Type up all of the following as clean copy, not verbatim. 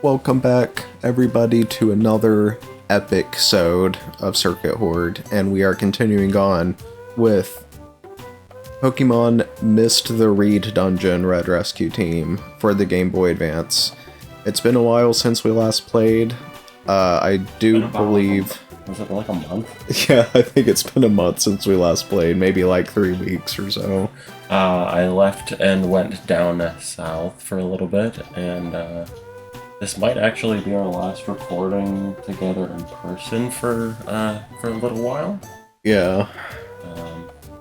Welcome back, everybody, to another epic sode of Circuit Horde, and we are continuing on with Pokemon Missed the Reed Dungeon Red Rescue Team for the Game Boy Advance. It's been a while since we last played. I do believe... Was it like a month? Yeah, I think it's been a month since we last played, maybe like 3 weeks or so. I left and went down south for a little bit, and this might actually be our last recording together in person for a little while. Yeah.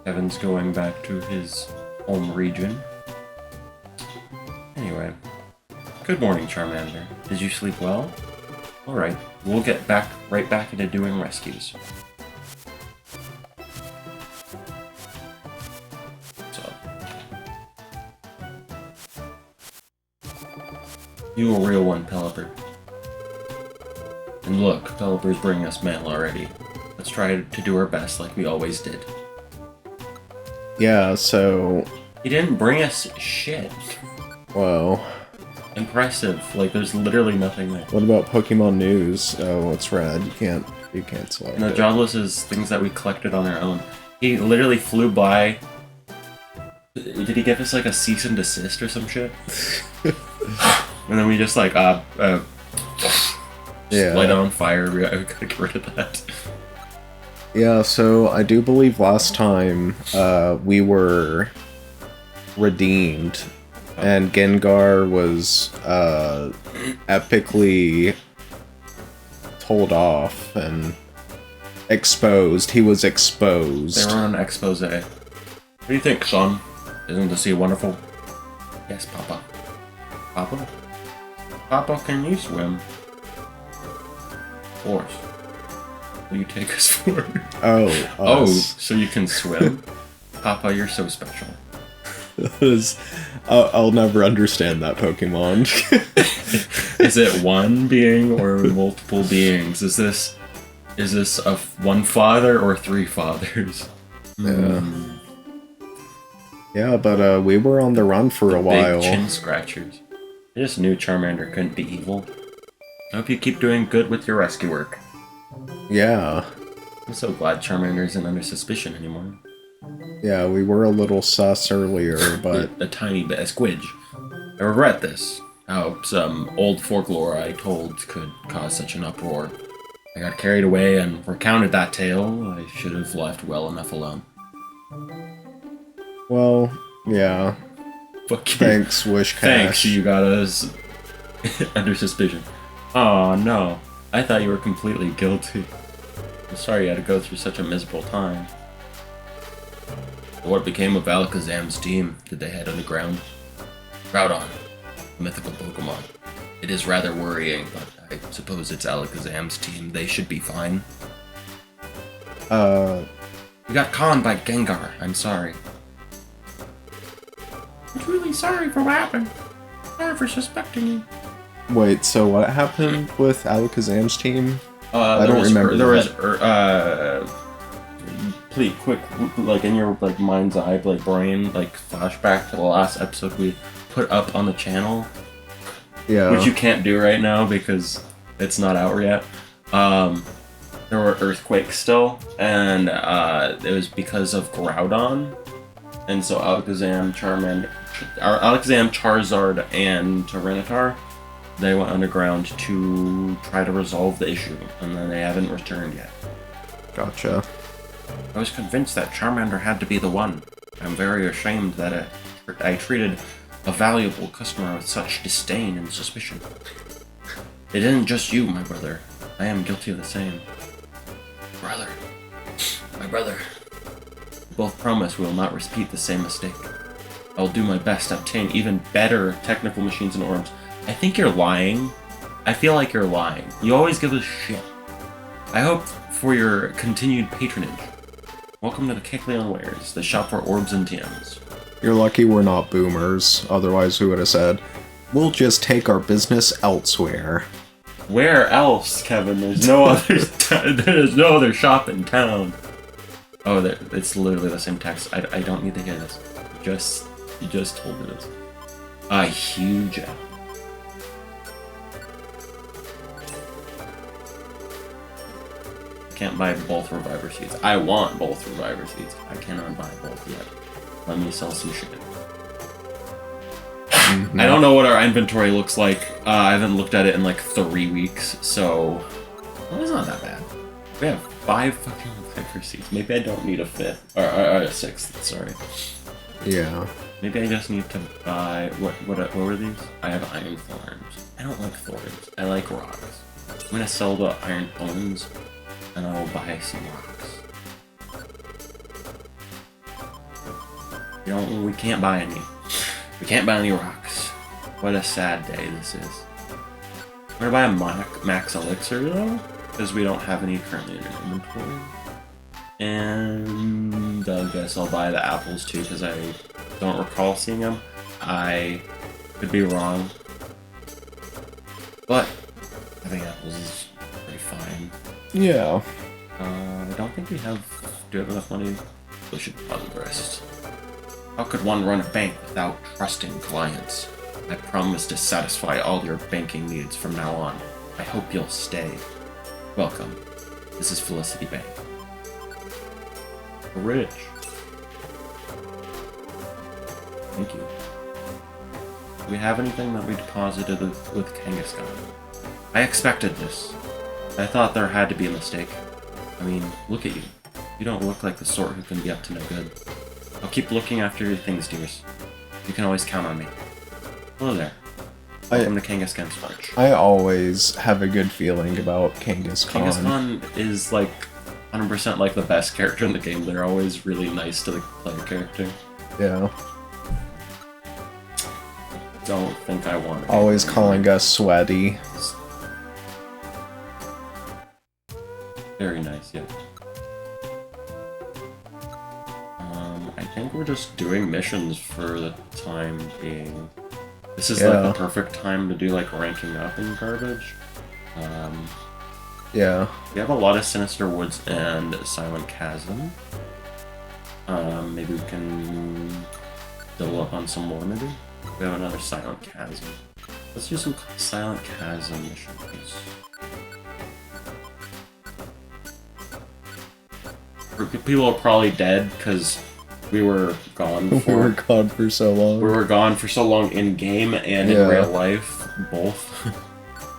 Kevin's going back to his home region. Anyway, good morning, Charmander. Did you sleep well? Alright, we'll get right back into doing rescues. So, you a real one, Pelipper. And look, Pelipper's bringing us mail already. Let's try to do our best like we always did. Yeah, so... He didn't bring us shit. Whoa. Impressive. Like, there's literally nothing there. What about Pokemon news? Oh, it's red. You can't select No, it. job list is things that we collected on our own. He literally flew by. Did he give us like a cease and desist or some shit? And then we just like Yeah. light it on fire. We gotta get rid of that. Yeah, so I do believe last time we were redeemed, and Gengar was epically told off and exposed. He was exposed. They were on an expose. What do you think, son? Isn't the sea wonderful? Yes, Papa. Papa? Papa, can you swim? Of course. What do you take us for? Oh, Oh, us. so you can swim? Papa, you're so special. I'll never understand that Pokemon. Is it one being or multiple beings? Is this one father or three fathers? Yeah. Yeah, but we were on the run for a while. Big chin scratchers. I just knew Charmander couldn't be evil. I hope you keep doing good with your rescue work. Yeah. I'm so glad Charmander isn't under suspicion anymore. Yeah, we were a little sus earlier, but... A tiny bit. A squidge. I regret this. How some old folklore I told could cause such an uproar. I got carried away and recounted that tale. I should have left well enough alone. Well, yeah. Fuck you. Thanks, Wishcash. Thanks, you got us under suspicion. Oh no, I thought you were completely guilty. I'm sorry you had to go through such a miserable time. What became of Alakazam's team? Did they head underground? Groudon, a mythical Pokemon. It is rather worrying, but I suppose it's Alakazam's team. They should be fine. We got conned by Gengar. I'm sorry. I'm truly sorry for what happened. Sorry for suspecting you. Wait, so what happened with Alakazam's team? I don't remember There was, that. please, quick, like in your like mind's eye, like brain, like flashback to the last episode we put up on the channel, Yeah. which you can't do right now because it's not out yet. There were earthquakes still, and it was because of Groudon, and so Alakazam, Charizard, and Tyranitar. They went underground to try to resolve the issue, and then they haven't returned yet. Gotcha. I was convinced that Charmander had to be the one. I'm very ashamed that I treated a valuable customer with such disdain and suspicion. It isn't just you, my brother. I am guilty of the same. Brother. My brother. We both promise we will not repeat the same mistake. I'll do my best to obtain even better technical machines and orbs. I think you're lying. I feel like you're lying. You always give us shit. I hope for your continued patronage. Welcome to the Kecleon Wares, the shop for orbs and TMs. You're lucky we're not boomers, otherwise we would have said, we'll just take our business elsewhere. Where else, Kevin? There's no other. There's no other shop in town. Oh, it's literally the same text. I don't need to hear this. You just told me this. A huge L. can't buy both Reviver Seeds. I want both Reviver Seeds. I cannot buy both yet. Let me sell some shit. I don't know what our inventory looks like. I haven't looked at it in like 3 weeks, so... Well, it's not that bad. We have 5 fucking Reviver Seeds. Maybe I don't need a 5th. Or a 6th, sorry. Yeah. Maybe I just need to buy... What were these? I have Iron Thorns. I don't like thorns. I like rocks. I'm gonna sell the Iron Thorns, and I will buy some rocks. We can't buy any. We can't buy any rocks. What a sad day this is. I'm gonna buy a max elixir though, because we don't have any currently in our inventory. And I guess I'll buy the apples too, because I don't recall seeing them. I could be wrong. But I think apples is pretty fine. Yeah. I don't think we have... Do we have enough money? We should fund the rest. How could one run a bank without trusting clients? I promise to satisfy all your banking needs from now on. I hope you'll stay. Welcome. This is Felicity Bank. We're rich. Thank you. Do we have anything that we deposited with Kangaskhan? I expected this. I thought there had to be a mistake. I mean, look at you. You don't look like the sort who can be up to no good. I'll keep looking after your things, dears. You can always count on me. Hello there. Welcome to Kangaskhan's March. I always have a good feeling about Kangaskhan. Kangaskhan is like 100% like the best character in the game. They're always really nice to the player character. Yeah. Don't think I want to. Always calling us sweaty. Very nice, yeah. I think we're just doing missions for the time being. This is like the perfect time to do like ranking up in garbage. Yeah. We have a lot of Sinister Woods and Silent Chasm. Maybe we can double up on some more, maybe? We have another Silent Chasm. Let's do some Silent Chasm missions. People are probably dead because we were gone for... We were gone for so long. We were gone for so long in-game and in real life, both.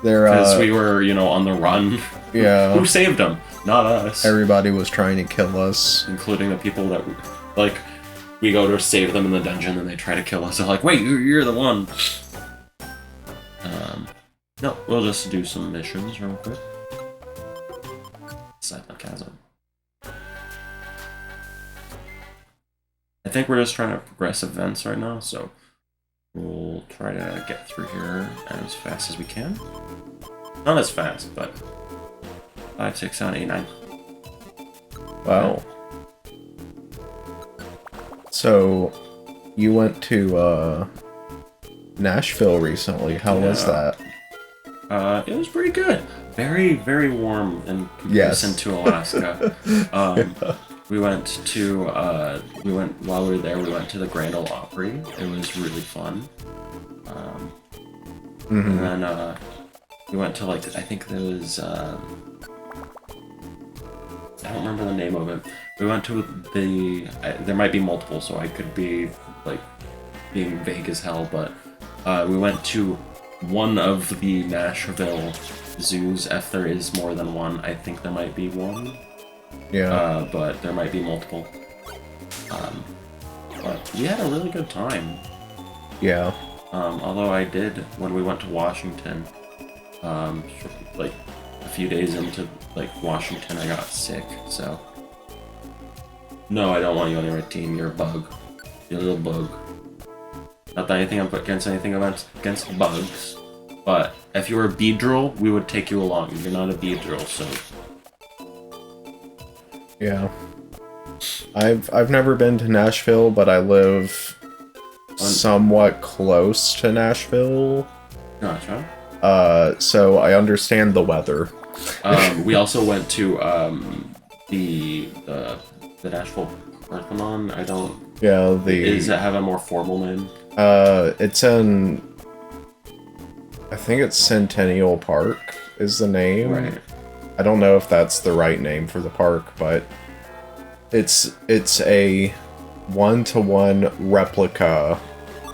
Because we were, you know, on the run. Yeah. Who saved them? Not us. Everybody was trying to kill us. Including the people that, like, we go to save them in the dungeon and they try to kill us. They're like, wait, you're the one. No, we'll just do some missions real quick. Silent Chasm. I think we're just trying to progress events right now, so we'll try to get through here as fast as we can. Not as fast, but 5, 6, 7, 8, 9. Wow. So, you went to Nashville recently. How was that? It was pretty good. Very, very warm in comparison to Alaska. We went while we were there, we went to the Grand Ole Opry. It was really fun. And then we went to, like, I think there was, I don't remember the name of it. We went to there might be multiple, so I could be, like, being vague as hell, but we went to one of the Nashville zoos, if there is more than one. I think there might be one. Yeah. But there might be multiple. But we had a really good time. Yeah. Although I did, when we went to Washington, like, a few days into, like, Washington, I got sick, so... No, I don't want you on your team, you're a bug. You're a little bug. Not that anything I'm against against bugs, but if you were a Beedrill, we would take you along. You're not a Beedrill, so... Yeah. I've never been to Nashville, but I live somewhat close to Nashville. Gotcha. So I understand the weather. We also went to the Nashville Parthenon. I don't. Yeah. Does it have a more formal name? It's in. I think it's Centennial Park is the name. Right. I don't know if that's the right name for the park, but it's a one-to-one replica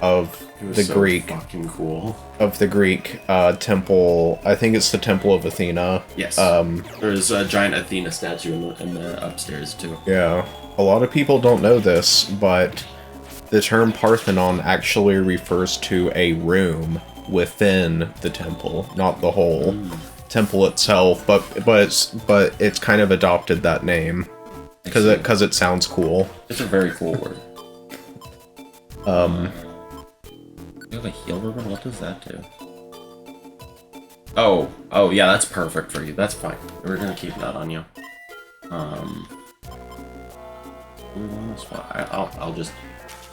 of the Greek fucking cool. Of the Greek temple. I think it's the Temple of Athena. Yes. There's a giant Athena statue in the upstairs too. Yeah. A lot of people don't know this, but the term Parthenon actually refers to a room within the temple, not the whole temple itself. But it's kind of adopted that name because it sounds cool. It's a very cool word. You have a heal ribbon? What does that do? Oh yeah, that's perfect for you. That's fine. We're gonna keep that on you. I'll just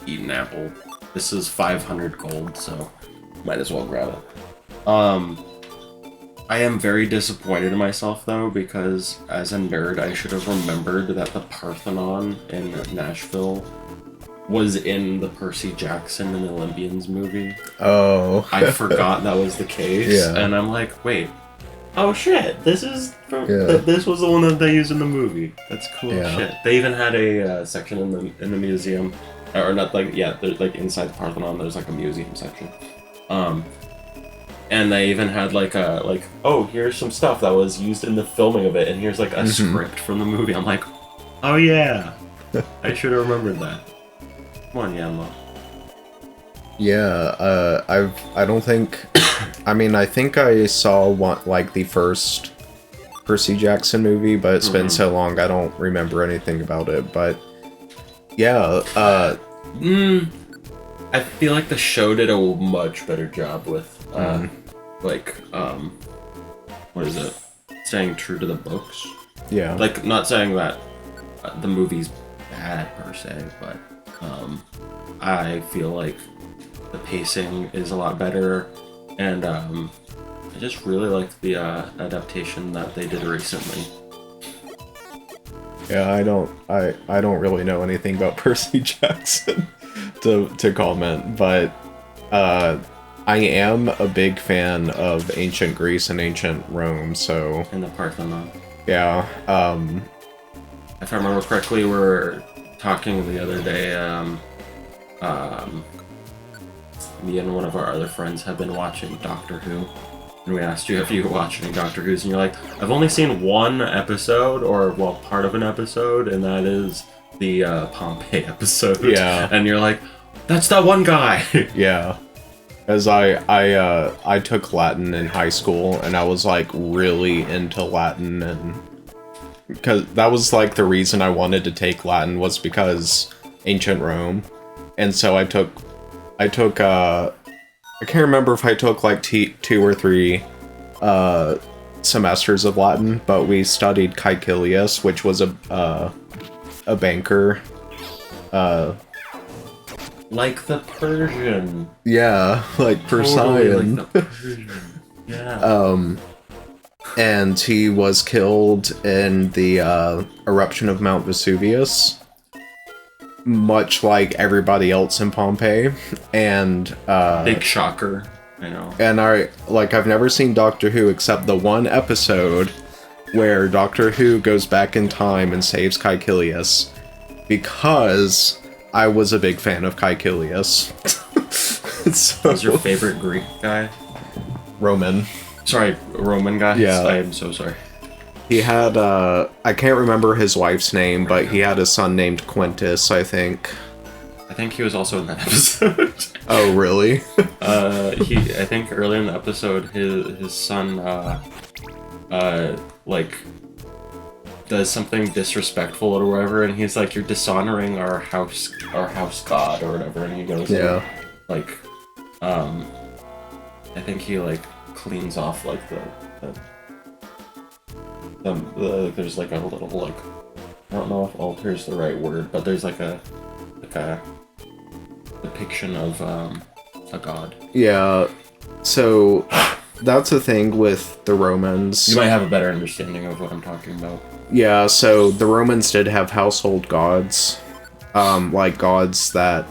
eat an apple. This is 500 gold, so might as well grab it. I am very disappointed in myself though, because as a nerd, I should have remembered that the Parthenon in Nashville was in the Percy Jackson and the Olympians movie. Oh. I forgot that was the case. Yeah. And I'm like, wait. Oh shit, this was the one that they used in the movie. That's cool shit. They even had a section in the museum. Or not like, yeah, like inside the Parthenon, there's like a museum section. And they even had like oh, here's some stuff that was used in the filming of it, and here's like a script from the movie. I'm like, oh yeah. I should have remembered that. Come on, Yanlo. Yeah, I don't think... I mean, I think I saw the first Percy Jackson movie, but it's been so long I don't remember anything about it, but... Yeah, I feel like the show did a much better job with, what is it? Staying true to the books. Yeah. Like, not saying that the movie's bad, per se, but... I feel like the pacing is a lot better, and I just really liked the adaptation that they did recently. Yeah, I don't really know anything about Percy Jackson to comment, but I am a big fan of ancient Greece and ancient Rome, so... And the Parthenon. Yeah, if I remember correctly, we were talking the other day, me and one of our other friends have been watching Doctor Who, and we asked you if you were watching Doctor Who's, and you're like, I've only seen one episode, or, well, part of an episode, and that is the Pompeii episode. Yeah. And you're like, that's that one guy! Yeah. As I took Latin in high school, and I was, like, really into Latin, and... Because that was, like, the reason I wanted to take Latin was because ancient Rome. And so I took, I can't remember if I took like 2 or 3 semesters of Latin, but we studied Caecilius, which was a banker. Like the Persian. Yeah, like Persian. Like the Persian. Yeah. And he was killed in the eruption of Mount Vesuvius, much like everybody else in Pompeii, and big shocker, I know. And I've never seen Doctor Who except the one episode where Doctor Who goes back in time and saves Caecilius, because I was a big fan of Caecilius. So, Who's your favorite Greek guy? Roman. Sorry, Roman guy? Yeah. I am so sorry. He had, I can't remember his wife's name, but he had a son named Quintus, I think. I think he was also in that episode. Oh, really? I think early in the episode, his son, does something disrespectful or whatever, and he's like, "You're dishonoring our house god," or whatever, and he goes, yeah. I think he, cleans off, there's, a little, I don't know if altar is the right word, but there's, a depiction of, a god. Yeah, so that's the thing with the Romans. You might have a better understanding of what I'm talking about. Yeah, so the Romans did have household gods, gods that,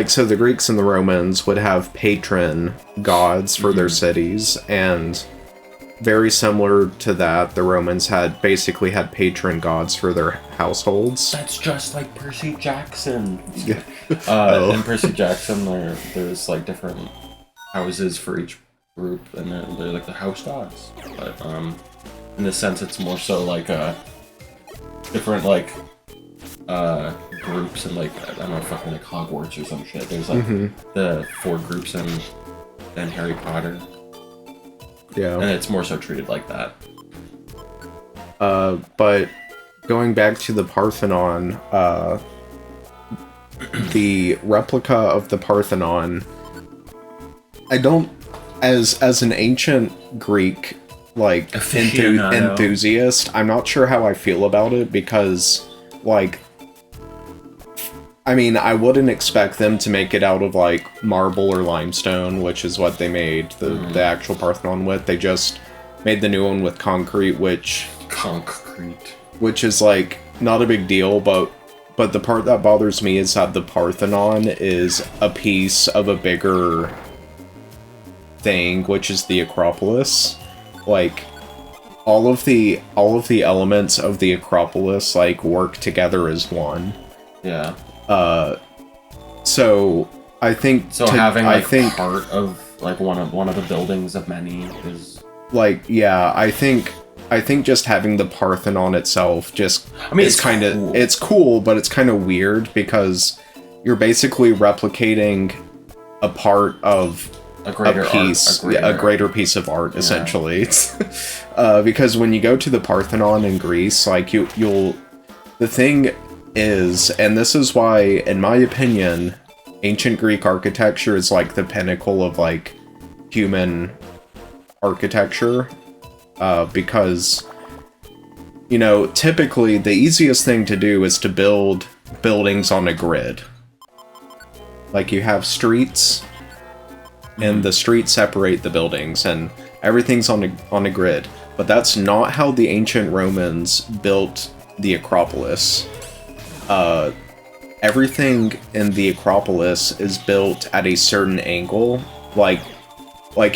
so the Greeks and the Romans would have patron gods for their cities, and very similar to that, the Romans basically had patron gods for their households. That's just like Percy Jackson. Yeah. In Percy Jackson, there's like different houses for each group, and they're like the house gods. But in this sense, it's more so like different like groups, and like I don't know, fucking like Hogwarts or some shit. There's like the 4 groups in Harry Potter. Yeah. And it's more so treated like that. But going back to the Parthenon, the replica of the Parthenon, I don't, as an ancient Greek, like, enthusiast, I'm not sure how I feel about it, because, like, I mean, I wouldn't expect them to make it out of, like, marble or limestone, which is what they made the actual Parthenon with. They just made the new one with concrete, which is, like, not a big deal, but the part that bothers me is that the Parthenon is a piece of a bigger thing, which is the Acropolis. Like, all of the elements of the Acropolis, like, work together as one. Yeah. So I think part of like one of the buildings of many is like, yeah, I think just having the Parthenon itself just, I mean, it's cool, but it's kind of weird because you're basically replicating a part of a greater piece of art, essentially. Because when you go to the Parthenon in Greece, like the thing is, and this is why, in my opinion, ancient Greek architecture is like the pinnacle of like human architecture, because, you know, typically the easiest thing to do is to build buildings on a grid. Like, you have streets, and the streets separate the buildings, and everything's on a grid. But that's not how the ancient Romans built the Acropolis. Everything in the Acropolis is built at a certain angle. Like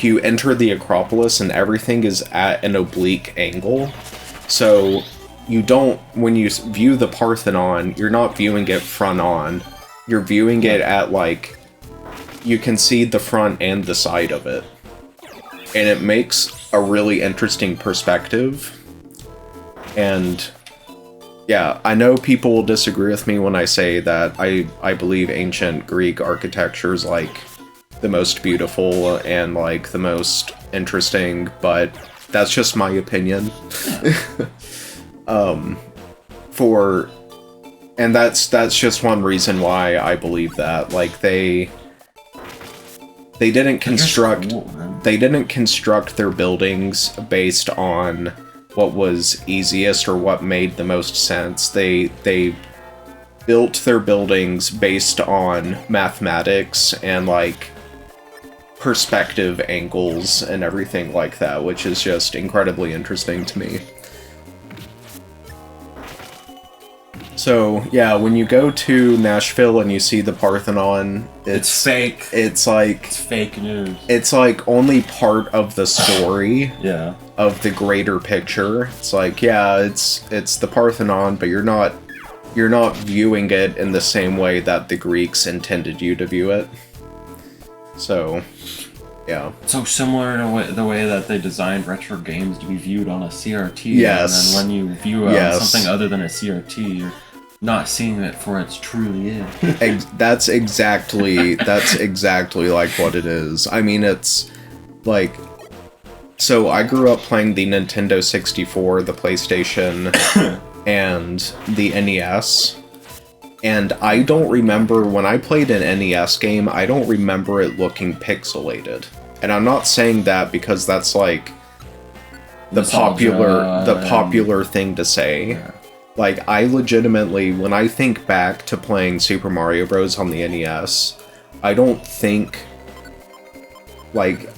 you enter the Acropolis and everything is at an oblique angle. So you don't, when you view the Parthenon, you're not viewing it front on. You're viewing it at, like, you can see the front and the side of it. And it makes a really interesting perspective. And yeah, I know people will disagree with me when I say that I believe ancient Greek architecture is, like, the most beautiful and, like, the most interesting, but that's just my opinion. And that's just one reason why I believe that. Like, they didn't construct their buildings based on what was easiest or what made the most sense. They built their buildings based on mathematics and, like, perspective angles and everything like that, which is just incredibly interesting to me. So, yeah, when you go to Nashville and you see the Parthenon, it's fake. It's like... It's fake news. It's like only part of the story. Yeah. Of the greater picture. It's like, yeah, it's the Parthenon, but you're not viewing it in the same way that the Greeks intended you to view it. So, yeah. So similar to the way that they designed retro games to be viewed on a CRT. Yes. And then when you view something other than a CRT, you're not seeing it for its truly is. That's exactly like what it is. I mean, it's like, so I grew up playing the Nintendo 64, the PlayStation, and the NES. And I don't remember, when I played an NES game, I don't remember it looking pixelated. And I'm not saying that because that's, like, the popular thing to say. Yeah. Like, I legitimately, when I think back to playing Super Mario Bros. On the NES, I don't think, like,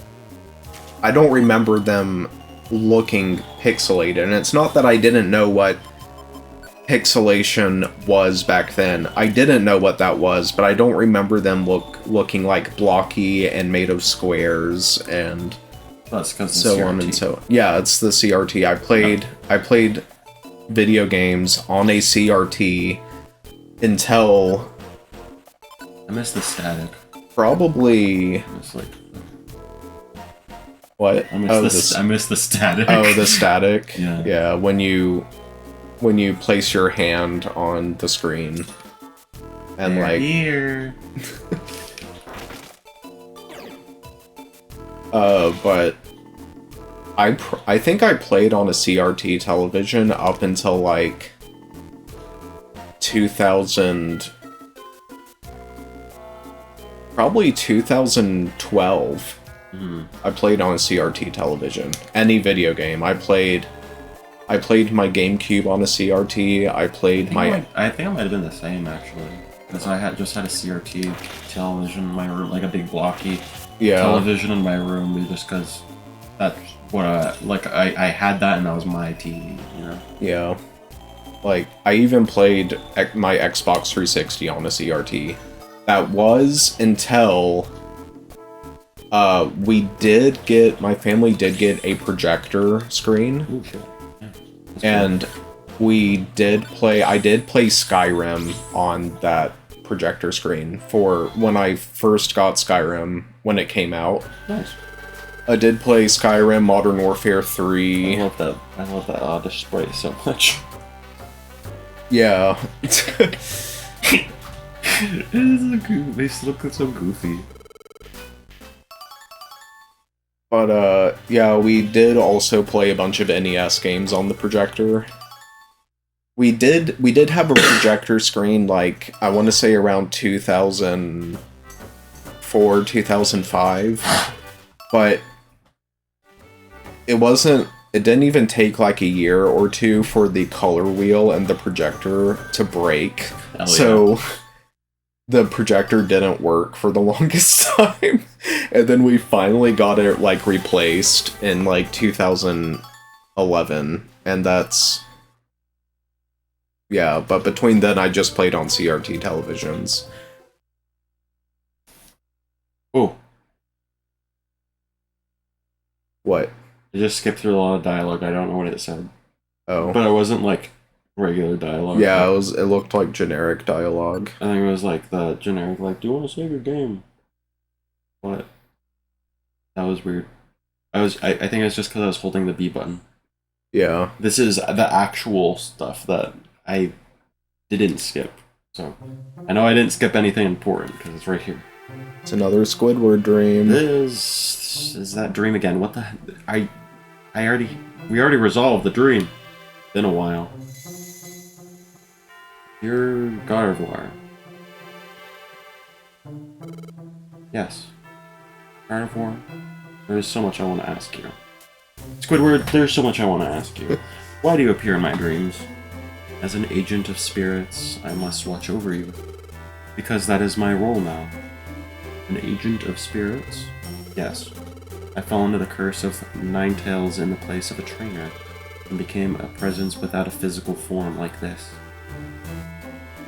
I don't remember them looking pixelated. And it's not that I didn't know what pixelation was back then. I didn't know what that was, but I don't remember them looking like blocky and made of squares and That's because so on and so on. Yeah, it's the CRT. I played video games on a CRT until I miss the static. Probably. It's like what? I miss the static. Oh, the static. Yeah. Yeah. When you place your hand on the screen, and They're like here. But I think I played on a CRT television up until like 2000, probably 2012. I played on a CRT television. Any video game. I played my GameCube on a CRT. I think I might have been the same actually, because I just had a CRT television in my room, like a big blocky television in my room, just because that's what I had that and that was my TV, you know. Yeah. Like I even played my Xbox 360 on a CRT. That was until my family did get a projector screen. Ooh, shit. Yeah. And I did play Skyrim on that projector screen for when I first got Skyrim when it came out. Nice. I did play Skyrim, Modern Warfare 3. I love that Oddish spray so much. Yeah. They look so goofy. But yeah, we did also play a bunch of NES games on the projector. We did have a projector screen, like, I want to say around 2004, 2005, but it didn't even take like a year or two for the color wheel and the projector to break. Yeah. So the projector didn't work for the longest time. And then we finally got it like replaced in like 2011. And that's... Yeah, but between then I just played on CRT televisions. Oh. What? I just skipped through a lot of dialogue. I don't know what it said. Oh. But it wasn't like regular dialogue. Yeah, it looked like generic dialogue. I think it was like the generic, like, do you want to save your game? What? That was weird. I think it's just because I was holding the B button. Yeah. This is the actual stuff that I didn't skip. So, I know I didn't skip anything important, because it's right here. It's another Squidward dream. This is that dream again. What the... We already resolved the dream. Been a while. You're Gardevoir. Yes. Gardevoir, there's so much I want to ask you. Squidward, there's so much I want to ask you. Why do you appear in my dreams? As an agent of spirits, I must watch over you. Because that is my role now. An agent of spirits? Yes. I fell under the curse of Ninetales in the place of a trainer, and became a presence without a physical form like this.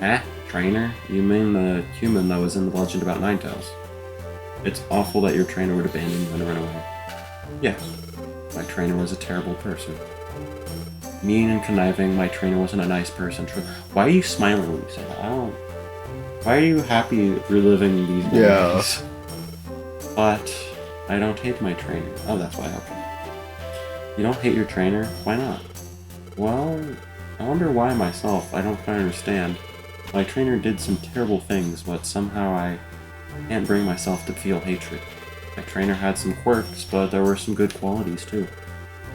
Eh? Trainer? You mean the human that was in the legend about Ninetales? It's awful that your trainer would abandon you and run away. Yes. My trainer was a terrible person. Mean and conniving, my trainer wasn't a nice person. Why are you smiling when you say that? Why are you happy reliving these memories? Yeah. But I don't hate my trainer. Oh, that's why. Okay. You don't hate your trainer? Why not? Well, I wonder why myself. I don't quite understand. My trainer did some terrible things, but somehow I can't bring myself to feel hatred. My trainer had some quirks, but there were some good qualities too.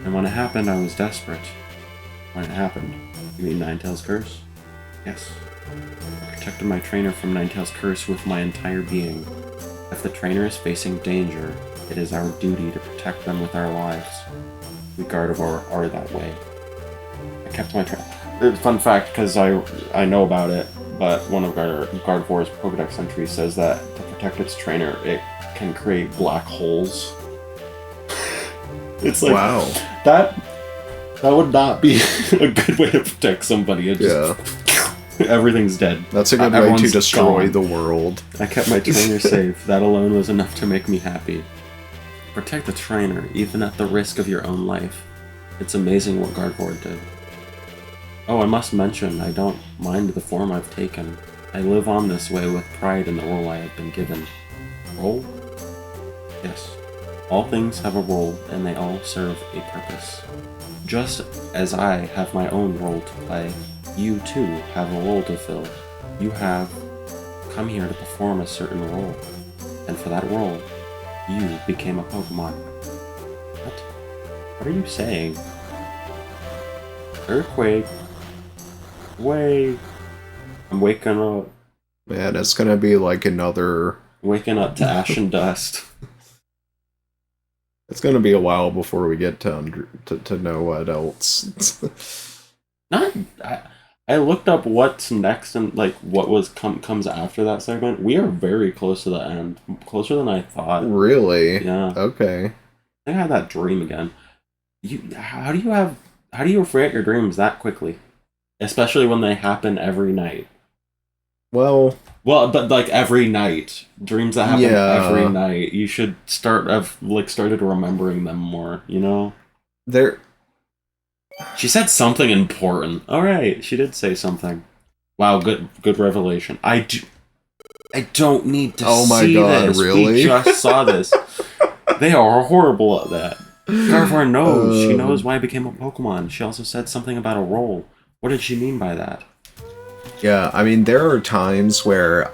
And when it happened, I was desperate. When it happened, you mean Ninetales' curse? Yes. I protected my trainer from Ninetales' curse with my entire being. If the trainer is facing danger, it is our duty to protect them with our lives. We Gardevoir are that way. I kept my trainer. Fun fact, because I know about it, but one of Gardevoir's Pokédex entries says that to protect its trainer, it can create black holes. It's like, wow. That would not be a good way to protect somebody. It just, everything's dead. That's a good way to destroy the world. I kept my trainer safe. That alone was enough to make me happy. Protect the trainer, even at the risk of your own life. It's amazing what Gardevoir did. Oh, I must mention, I don't mind the form I've taken. I live on this way with pride in the role I have been given. Role? Yes. All things have a role, and they all serve a purpose. Just as I have my own role to play, you too have a role to fill. You have come here to perform a certain role, and for that role, you became a Pokémon. What? What are you saying? Earthquake. Wait. I'm waking up. Man, it's gonna be like another... Waking up to ash and dust. It's gonna be a while before we get to know what else. I looked up what's next and like what was comes after that segment. We are very close to the end, closer than I thought. Really? Yeah. Okay. I think I had that dream again. How do you forget your dreams that quickly? Especially when they happen every night. Well, but like every night, dreams that happen Yeah. every night, you should started remembering them more. You know. there. She said something important. All right, she did say something. Wow, good revelation. I don't need to Oh my see God, this. really? We just saw this. They are horrible at that. Gardevoir knows. She knows why I became a Pokemon. She also said something about a role. What did she mean by that? Yeah, I mean, there are times where,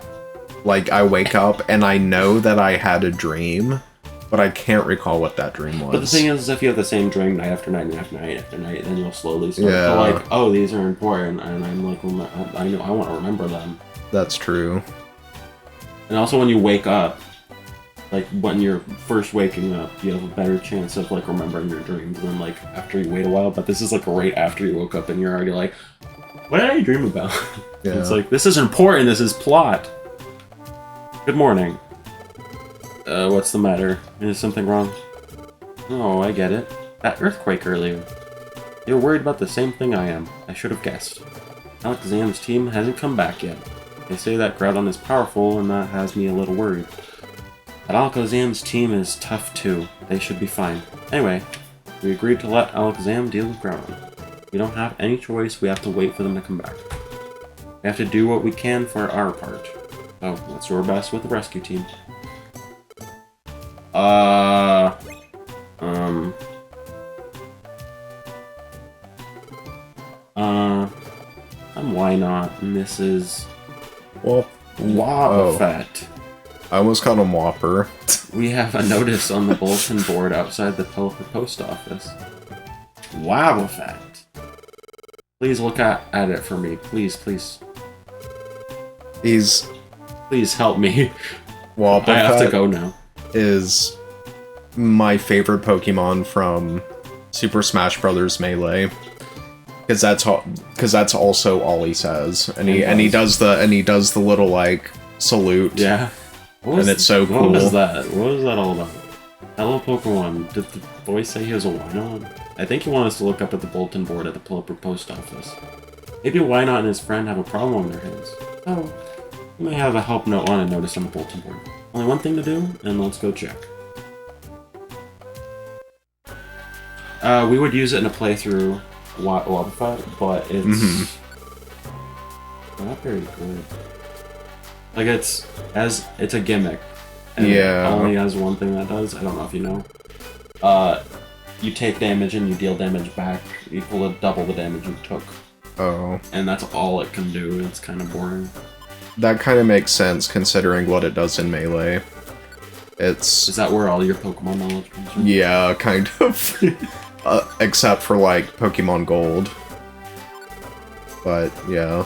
like, I wake up and I know that I had a dream, but I can't recall what that dream was. But the thing is, if you have the same dream night after night after night after night, then you'll slowly start Yeah. to like, oh, these are important, and I'm like, I know I want to remember them. That's true. And also, when you wake up, like when you're first waking up, you have a better chance of like remembering your dreams than like after you wait a while. But this is like right after you woke up, and you're already like, what did I dream about? Yeah. It's like, this is important. This is plot. Good morning. What's the matter? Is something wrong? Oh, I get it. That earthquake earlier. You're worried about the same thing I am. I should have guessed. Alakazam's team hasn't come back yet. They say that Groudon is powerful, and that has me a little worried. But Alakazam's team is tough too. They should be fine. Anyway, we agreed to let Alakazam deal with Groudon. We don't have any choice, we have to wait for them to come back. We have to do what we can for our part. So, let's do our best with the rescue team. Why not, Mrs. Well, Wobbuffet? I almost called him Whopper. We have a notice on the bulletin board outside the post office. Wobbuffet. Please look at it for me. Please. Please help me. Wobbuffet I have to go now. is my favorite Pokemon from Super Smash Bros. Melee. Because that's also all he says, and he does the little like salute. Yeah. And it's so cool. What was that? What was that all about? Hello, Pokemon. Did the voice say he was a Wynot? I think he wanted us to look up at the bulletin board at the post office. Maybe Wynot and his friend have a problem on their hands. Oh, we may have a help note on a notice on the bulletin board. Only one thing to do, and let's go check. We would use it in a playthrough, Wobbuffet, but it's not very good. Like it's a gimmick. And Yeah. It only has one thing that does. I don't know if you know. You take damage and you deal damage back equal to double the damage you took. Oh. And that's all it can do. It's kind of boring. That kind of makes sense considering what it does in Melee. Is that where all your Pokemon knowledge comes from? Yeah, kind of. Except for like Pokemon Gold. But yeah.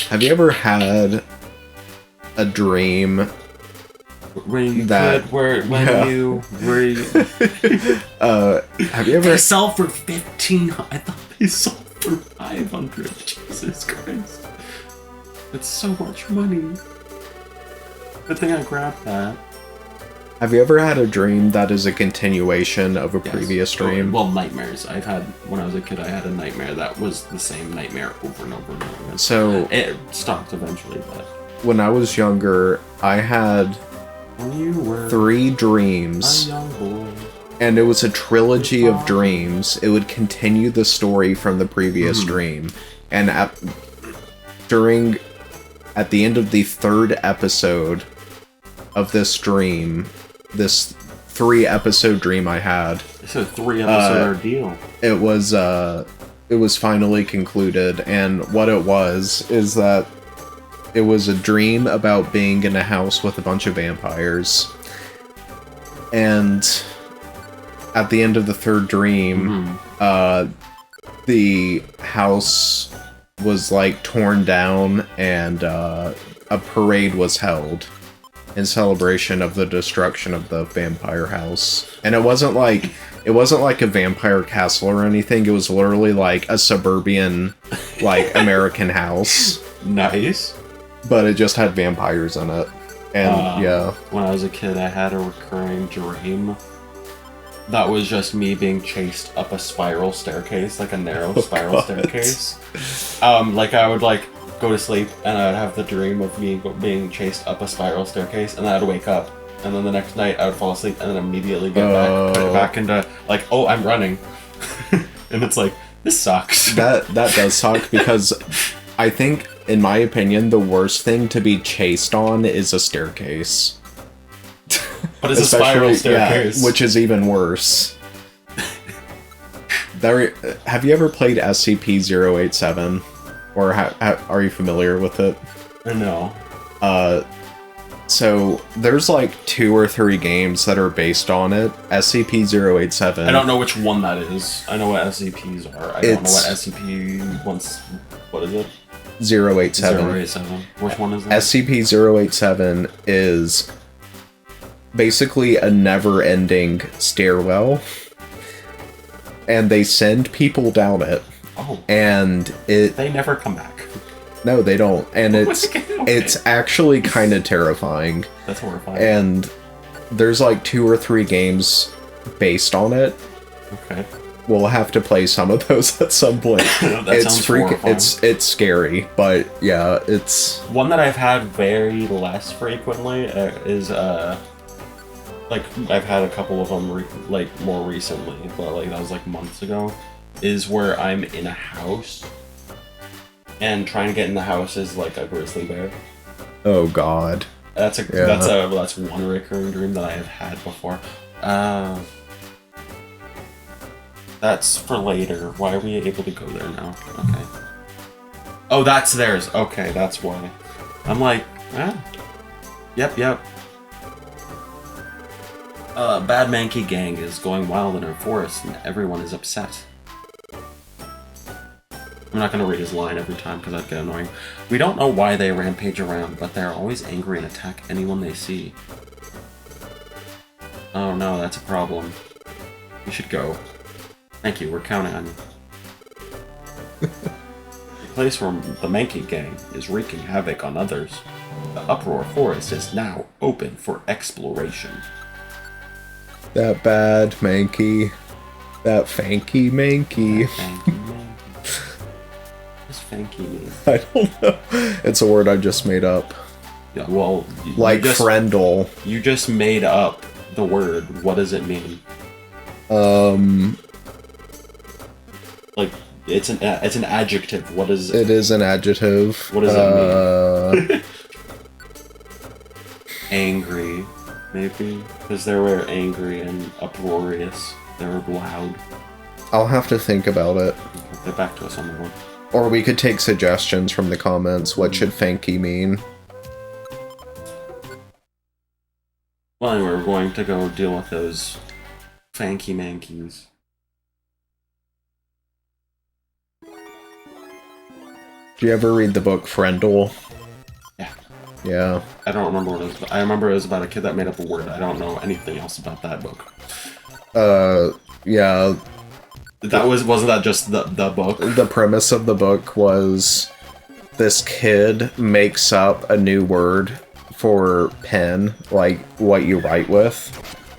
Have you ever had a dream when you that have you ever they sell for 15? I thought they sold for 500. Jesus Christ, that's so much money. Good thing I grabbed that. Have you ever had a dream that is a continuation of a previous dream? Well, nightmares. When I was a kid, I had a nightmare that was the same nightmare over and over and over again. So it stopped eventually, but when I was younger, I had when you were 3 dreams. a young boy. And it was a trilogy of dreams. It would continue the story from the previous dream. And at the end of the 3rd episode of this dream, this 3-episode dream I had. It's a 3-episode ordeal. It was finally concluded, and what it was is that it was a dream about being in a house with a bunch of vampires. And at the end of the 3rd dream, the house was like torn down, and a parade was held in celebration of the destruction of the vampire house. And it wasn't like a vampire castle or anything. It was literally like a suburban, like, American house. Nice. But it just had vampires in it. And yeah. When I was a kid, I had a recurring dream that was just me being chased up a spiral staircase, like a narrow spiral staircase. Like I would like go to sleep and I would have the dream of me being chased up a spiral staircase, and then I'd wake up, and then the next night I would fall asleep and then immediately get back, put it back into like, oh, I'm running. And it's like, this sucks. That does suck, because I think, in my opinion, the worst thing to be chased on is a staircase. But it's a spiral staircase. Yeah, which is even worse. Have you ever played SCP-087? Or are you familiar with it? No. So there's like 2 or 3 games that are based on it. SCP-087. I don't know which one that is. I know what SCPs are. I don't know what SCP wants. What is it? 087. 087. Which one is that? SCP-087 is basically a never-ending stairwell, and they send people down it. Oh. And they never come back. No, they don't. And it's actually kind of terrifying. That's horrifying. And there's like 2 or 3 games based on it. Okay. We'll have to play some of those at some point. It's horrifying. It's scary, but yeah, it's one that I've had very less frequently is like I've had a couple of them more recently, but like that was like months ago. Is where I'm in a house, and trying to get in the house is like a grizzly bear. Oh God. That's one recurring dream that I have had before. That's for later. Why are we able to go there now? Okay. Oh, that's theirs. Okay, that's why. I'm like, Yep. Bad Mankey gang is going wild in our forest, and everyone is upset. I'm not going to read his line every time because that'd get annoying. We don't know why they rampage around, but they're always angry and attack anyone they see. Oh no, that's a problem. We should go. Thank you, we're counting on you. The place where the Mankey gang is wreaking havoc on others. The Uproar Forest is now open for exploration. That bad Mankey. That Fanky Mankey. Fanky mean? I don't know. It's a word I just made up. Yeah, well, like friendle. You just made up the word. What does it mean? Like it's an adjective. What is it? It is an adjective. What does that mean? Angry, maybe, because they were angry and uproarious. They were loud. I'll have to think about it. Get back to us on the one. Or we could take suggestions from the comments. What should Fanky mean? Well, anyway, we're going to go deal with those Fanky Mankeys. Do you ever read the book Friendle? Yeah. Yeah. I don't remember what it was. I remember it was about a kid that made up a word. I don't know anything else about that book. Yeah. Wasn't that just the book? The premise of the book was this kid makes up a new word for pen, like what you write with,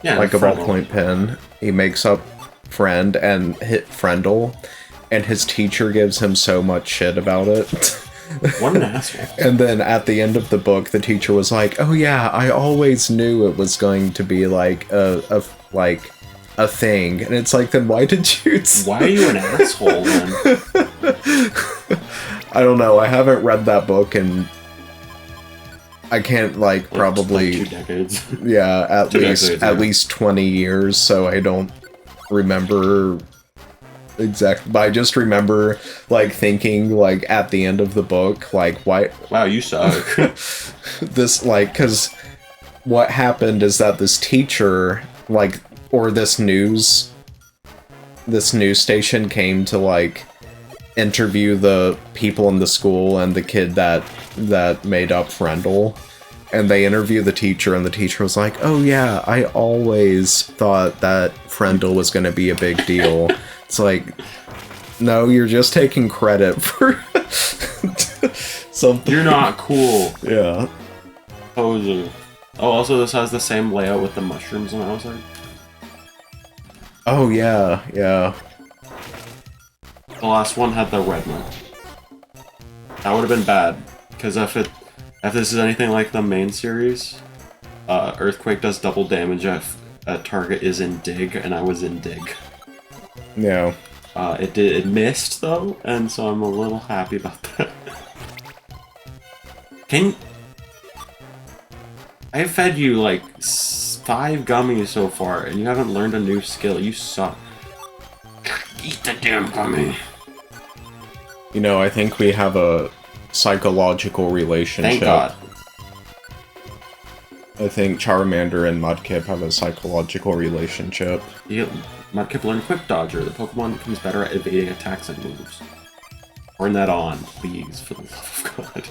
Yeah, like a Friendle. ballpoint pen. He makes up friend and hit Friendle, and his teacher gives him so much shit about it. What an asshole. And then at the end of the book, the teacher was like, "Oh yeah, I always knew it was going to be like a thing." And it's like, then why did you? Why are you an asshole then? I don't know. I haven't read that book, and I can't like probably like 2 decades. yeah, at 2 least decades, at yeah. least 20 years. So I don't remember exactly. But I just remember like thinking like at the end of the book, like why Wow, you suck. this like because what happened is that this teacher like or this news station came to like interview the people in the school and the kid that made up Friendle, and they interviewed the teacher, and the teacher was like, "Oh yeah, I always thought that Friendle was going to be a big deal." It's like, no, you're just taking credit for something. You're not cool. Yeah. Poser. Oh, also this has the same layout with the mushrooms on the outside. Oh yeah, yeah. The last one had the red one. That would have been bad, because if this is anything like the main series, Earthquake does double damage if a target is in dig, and I was in dig. Yeah. It missed though, and so I'm a little happy about that. I've fed you like 5 gummies so far, and you haven't learned a new skill. You suck. Eat the damn gummy. You know, I think we have a psychological relationship. Thank God. I think Charmander and Mudkip have a psychological relationship. Mudkip learned Quick Dodger. The Pokemon becomes better at evading attacks and moves. Turn that on, please, for the love of God.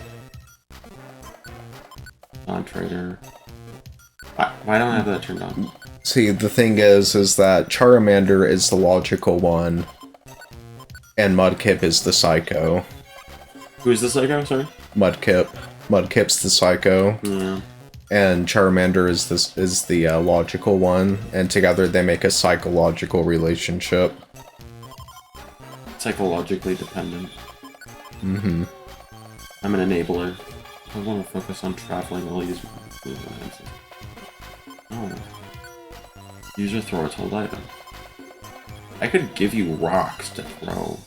Non-trader. Why don't I have that turned on? See, the thing is that Charmander is the logical one, and Mudkip is the psycho. Who's the psycho, sorry? Mudkip. Mudkip's the psycho, Yeah. and Charmander is the logical one, and together they make a psychological relationship. Psychologically dependent. Mm-hmm. I'm an enabler. I want to focus on traveling while using movement. Oh. Use or throw a hold item. I could give you rocks to throw.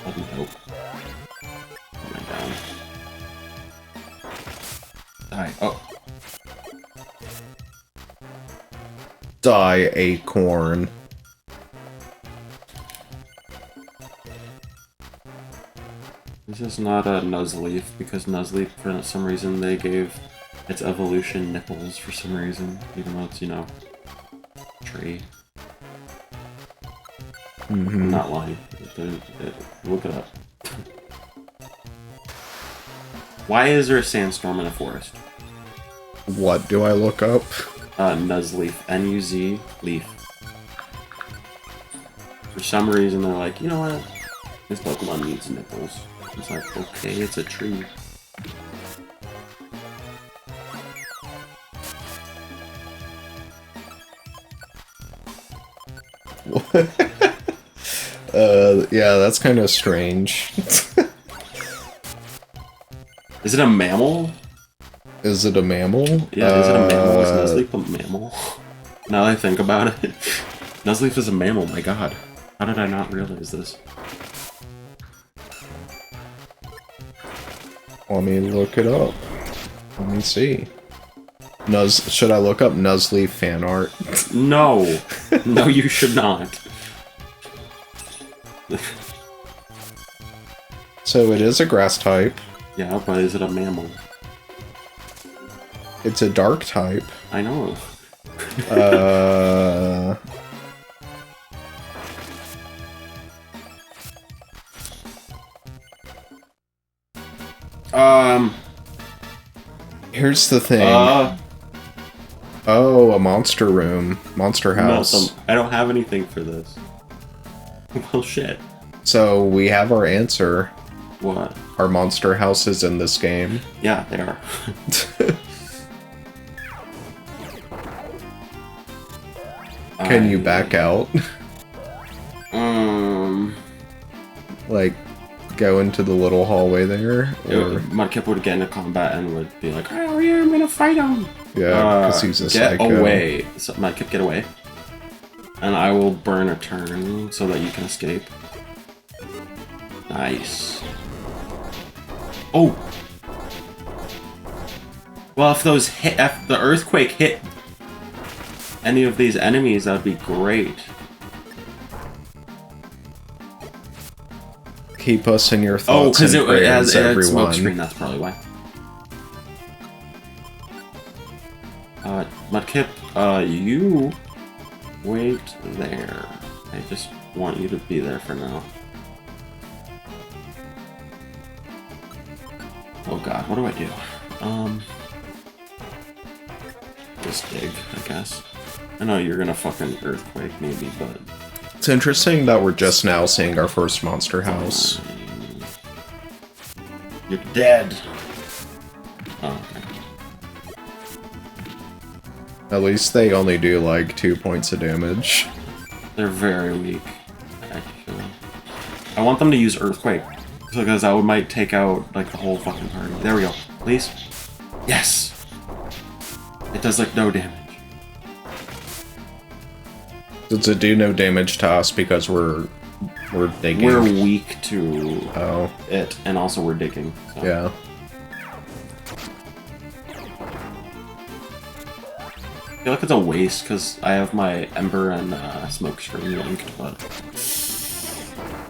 But nope. Put mine down. Die. Oh. Die, Acorn. This is not a Nuzleaf, because Nuzleaf, for some reason, they gave its evolution nipples for some reason, even though it's, you know, tree. Mm-hmm. I'm not lying. Look it up. Why is there a sandstorm in a forest? What do I look up? Nuzleaf. N-U-Z, leaf. For some reason, they're like, you know what? This Pokemon needs nipples. It's like, okay, it's a tree. Yeah, that's kind of strange. Is it a mammal? Is it a mammal? Yeah, is it a mammal? Is Nuzleaf a mammal? Now that I think about it, Nuzleaf is a mammal, my god. How did I not realize this? Let me look it up. Let me see. Should I look up Nuzleaf fan art? No! No, you should not. So it is a grass type. Yeah, but is it a mammal? It's a dark type. I know. Here's the thing. Oh, a monster room. Monster house. I don't have anything for this. Well, shit. So we have our answer. What? Are monster houses in this game? Yeah, they are. Can you back out? Like, go into the little hallway there? Or... Mudkip would get into combat and would be like, oh yeah, I'm gonna fight him! Yeah, because he's a get psycho. away. So, Mudkip, get away. And I will burn a turn so that you can escape. Nice. Oh! Well, if the earthquake hit any of these enemies, that'd be great. Keep us in your Oh, thoughts because and it prayers, has a everyone. smoke screen, that's probably why. Mudkip, you wait there. I just want you to be there for now. Oh god, what do I do? Just dig, I guess. I know you're gonna fucking earthquake maybe, but... It's interesting that we're just now seeing our first monster house. You're dead! Oh, okay. At least they only do like 2 points of damage. They're very weak, actually. I want them to use Earthquake, because I might take out, like, the whole fucking party. There we go. Please? Yes! It does, like, no damage. Does it do no damage to us because we're digging? We're weak to Oh. it, and also we're digging. So. Yeah. I feel like it's a waste, because I have my Ember and Smoke Screen linked, but...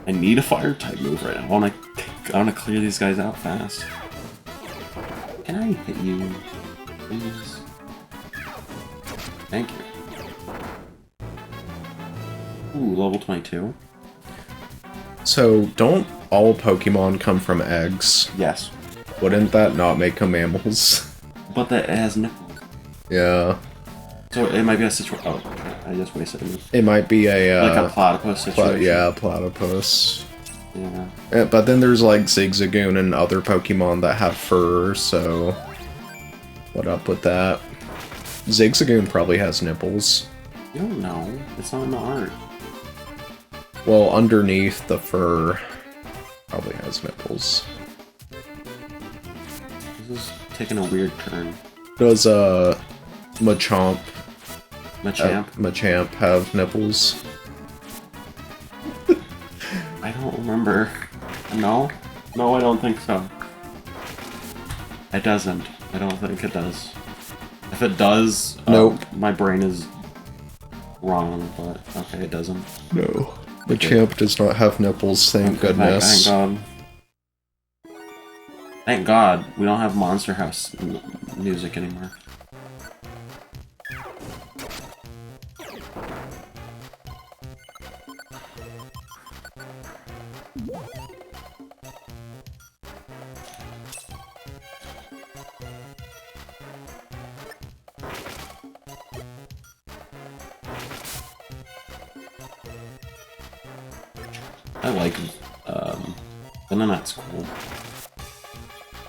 I need a Fire-type move right now. I wanna clear these guys out fast. Can I hit you, please? Thank you. Ooh, level 22. So, don't all Pokemon come from eggs? Yes. Wouldn't that not make them mammals? But that it has nipples. Yeah. So it might be a situation. Oh, okay. I just wasted a move. It might be a, Like a platypus situation. yeah, platypus. Yeah. But then there's like Zigzagoon and other Pokemon that have fur, so... What up with that? Zigzagoon probably has nipples. You don't know. It's not in the art. Well, underneath the fur probably has nipples. This is taking a weird turn. Does Machamp Machamp? have nipples? I don't remember. No? No, I don't think so. It doesn't. I don't think it does. If it does, Nope. My brain is wrong, but okay, it doesn't. No. Machamp does not have nipples, thank goodness. Thank God. Thank God we don't have Monster House music anymore. I like Venonat's cool.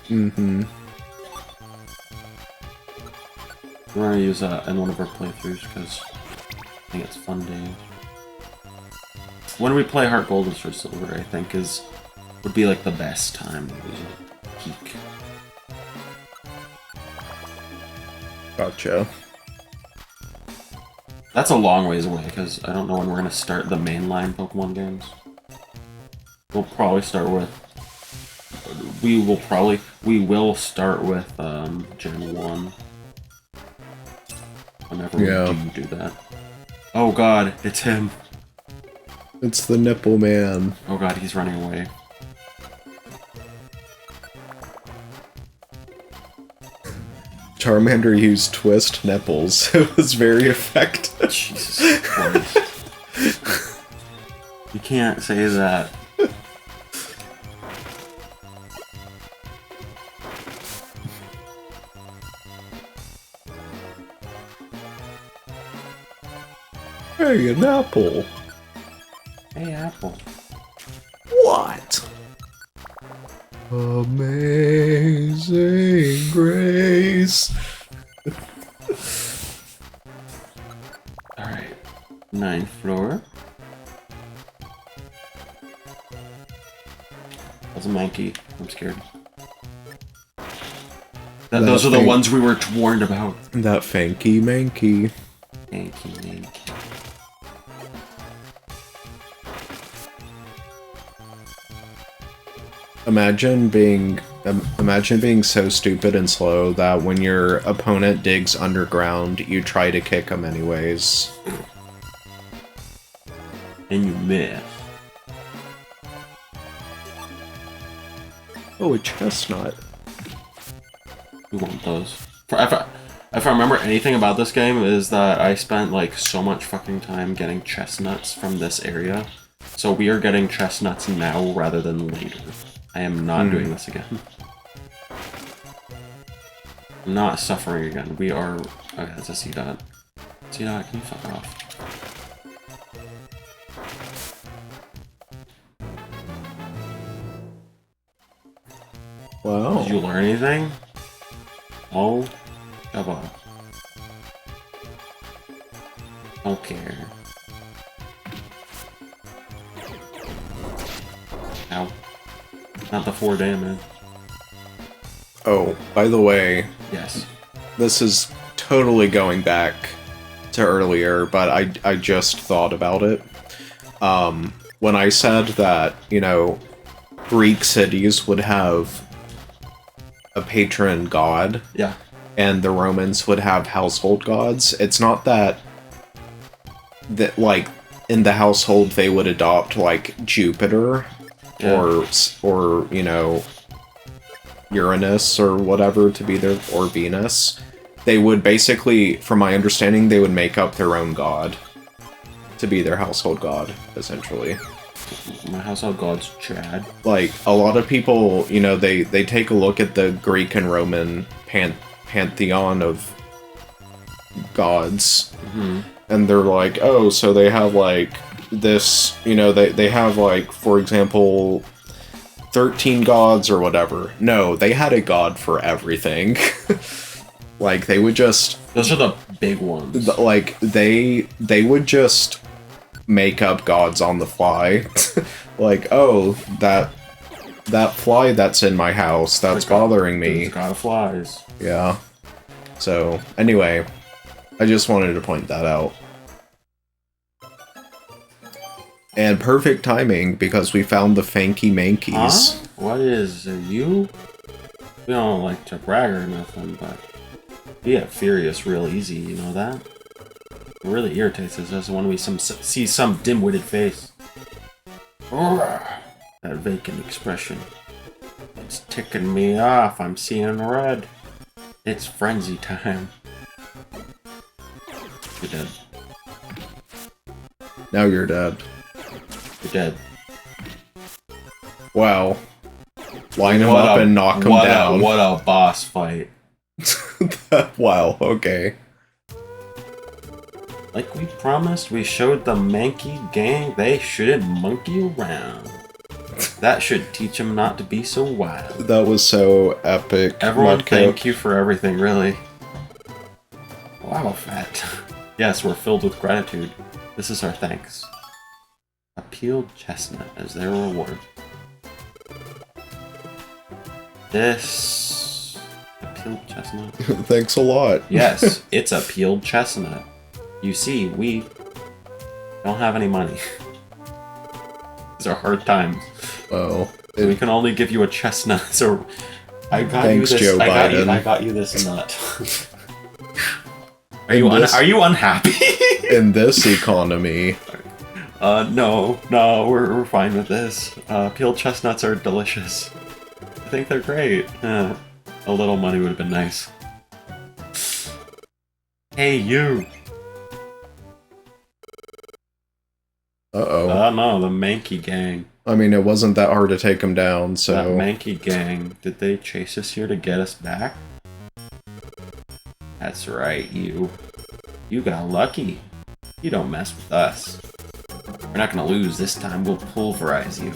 Mm-hmm. We're gonna use that in one of our playthroughs because I think it's fun day. When we play Heart Gold or Silver, I think would be like the best time to use it. Peak. Gotcha. That's a long ways away because I don't know when we're gonna start the mainline Pokemon games. We'll probably start with. We will start with Gen 1. Whenever we do that. Oh god, it's him. It's the Nipple Man. Oh god, he's running away. Charmander used twist nipples. It was very effective. Jesus Christ. You can't say that. Hey, an apple. Hey, Apple. What? Amazing Grace. Alright. 9th floor. That's a monkey. I'm scared. Those are the ones we were warned about. That fanky manky. Manky. Imagine being so stupid and slow that when your opponent digs underground, you try to kick him anyways. And you miss. Oh, a chestnut. We want those. If I remember anything about this game, is that I spent like so much fucking time getting chestnuts from this area. So we are getting chestnuts now rather than later. I am not doing this again. I'm not suffering again. We are... Okay, that's a C-Dot. C-Dot, can you fuck off? Wow. Did you learn anything? Oh, come on. Don't care. Ow. Not the 4 damage. Oh, by the way, Yes. this is totally going back to earlier, but I just thought about it. When I said that, you know, Greek cities would have a patron god, Yeah. and the Romans would have household gods, it's not that like in the household they would adopt like Jupiter, Yeah. or you know, Uranus or whatever to be their, or Venus. They would basically, from my understanding, they would make up their own god to be their household god, essentially. My household god's Chad. Like, a lot of people, you know, they take a look at the Greek and Roman pantheon of gods, and they're like, oh, so they have, like, this, you know, they have, like, for example, 13 gods or whatever. No, they had a god for everything. Like, they would just... Those are the big ones. Like, they would just make up gods on the fly. Like, oh, that fly that's in my house, that's bothering me. It's god of flies. Yeah. So, anyway, I just wanted to point that out. And perfect timing, because we found the Fanky Mankeys. Huh? What is you? We don't like to brag or nothing, but we get furious real easy, you know that? It really irritates us when we see some dim-witted face. That vacant expression. It's ticking me off. I'm seeing red. It's frenzy time. You're dead. Now you're dead. You're dead. Wow. Line him up and knock him down. What a boss fight. Wow, okay. Like we promised, we showed the Mankey gang they shouldn't monkey around. That should teach them not to be so wild. That was so epic. Everyone, Mudkip. thank you for everything, really. Wow, fat. Yes, we're filled with gratitude. This is our thanks. A peeled chestnut as their reward. This... a peeled chestnut? Thanks a lot. Yes, it's a peeled chestnut. You see, we don't have any money. These are hard times. Oh. So we can only give you a chestnut, so I got Thanks, you this. Joe Biden. I got you this nut. Are you unhappy? In this economy. No, we're fine with this. Peeled chestnuts are delicious. I think they're great. A little money would have been nice. Hey, you! Uh-oh. No, the Mankey gang. I mean, it wasn't that hard to take him down, That so... Mankey gang. Did they chase us here to get us back? That's right, you. You got lucky. You don't mess with us. We're not gonna lose this time, we'll pulverize you.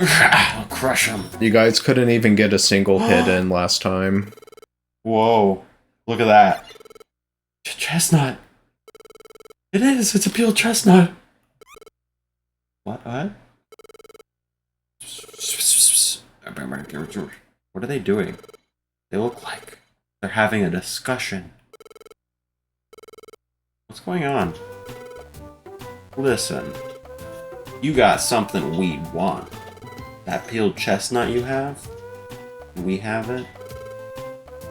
I'll crush him. You guys couldn't even get a single hit in last time. Whoa. Look at that. Chestnut. It is. It's a peeled chestnut. What? What? What are they doing? They look like they're having a discussion. What's going on? Listen. You got something we want. That peeled chestnut you have? We have it?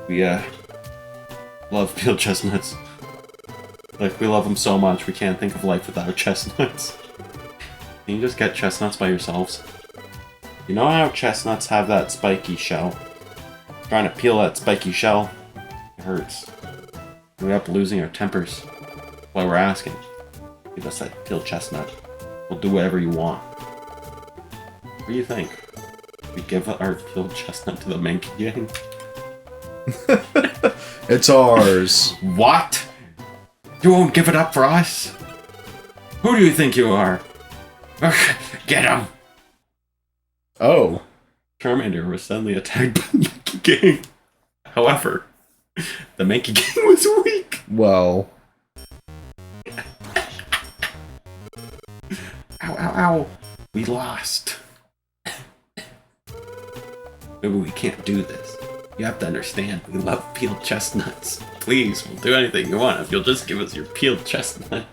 We, love peeled chestnuts. Like, we love them so much, we can't think of life without chestnuts. Can you just get chestnuts by yourselves? You know how chestnuts have that spiky shell? Trying to peel that spiky shell, it hurts. We end up losing our tempers. That's why we're asking. Give us that peeled chestnut. We'll do whatever you want. What do you think? We give our peeled chestnut to the Mankey gang? It's ours. What? You won't give it up for us? Who do you think you are? Get him! Oh. Charmander was suddenly attacked by the Mankey gang. However, the Mankey gang was weak. Well. Ow, ow, ow. We lost. Maybe we can't do this. You have to understand, we love peeled chestnuts. Please, we'll do anything you want if you'll just give us your peeled chestnut.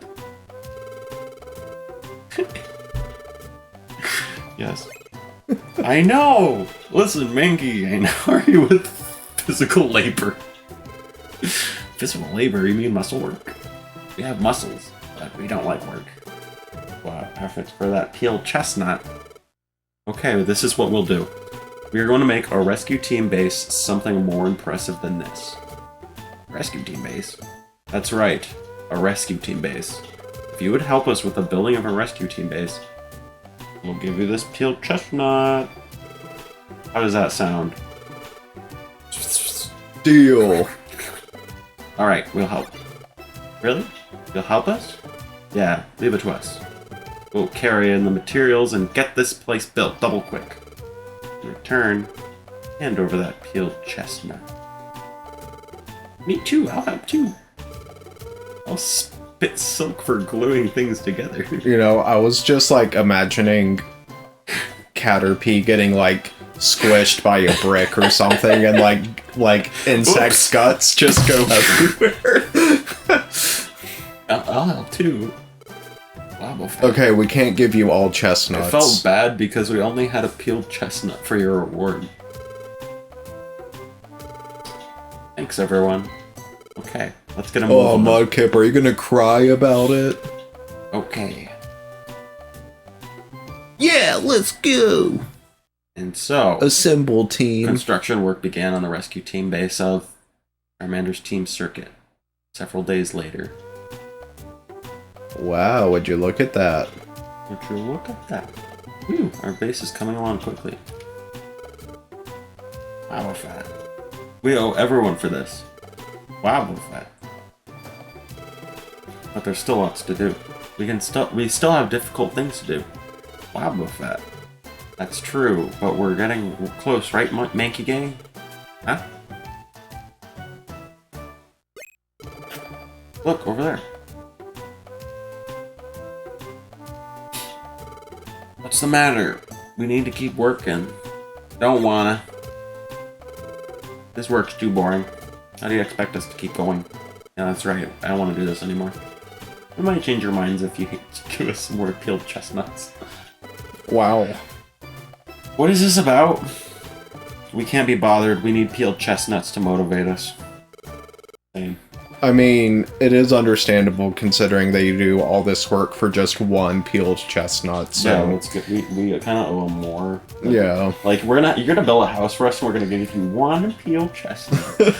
Yes. I know! Listen, Mankey, I know you with physical labor. Physical labor? You mean muscle work? We have muscles, but we don't like work. Wow, perfect for that peeled chestnut. Okay, this is what we'll do. We are going to make our rescue team base something more impressive than this. Rescue team base? That's right, a rescue team base. If you would help us with the building of a rescue team base, we'll give you this peeled chestnut. How does that sound? Deal. Alright, we'll help. Really? You'll help us? Yeah, leave it to us. We'll carry in the materials and get this place built double quick. In return, hand over that peeled chestnut. Me too, I'll help too. I'll spit silk for gluing things together. You know, I was just like imagining Caterpie getting like squished by a brick or something and like insect Oops. guts just go everywhere. I'll help too. Wow, Okay, we can't give you all I chestnuts. felt bad because we only had a peeled chestnut for your reward. Thanks, everyone. Okay, let's get a move Oh, on. Mudkip, are you gonna cry about it? Okay. Yeah, let's go! And so, Assemble team. construction work began on the rescue team base of Charmander's Team Circuit. Several days later. Wow, would you look at that? Would you look at that? Whew, our base is coming along quickly. Wow, fat. We owe everyone for this. Wow, fat. But there's still lots to do. We still have difficult things to do. Wow, fat. That's true, but we're getting close, right, Mankey Gang? Huh? Look, over there. What's the matter? We need to keep working. Don't wanna. This work's too boring. How do you expect us to keep going? Yeah, that's right. I don't want to do this anymore. We might change your minds if you give us some more peeled chestnuts. Wow. What is this about? We can't be bothered. We need peeled chestnuts to motivate us. Same. I mean, it is understandable considering that you do all this work for just one peeled chestnut, so... Yeah, it's good. We kind of owe them more. Yeah. Like, you're gonna build a house for us and we're gonna give you one peeled chestnut.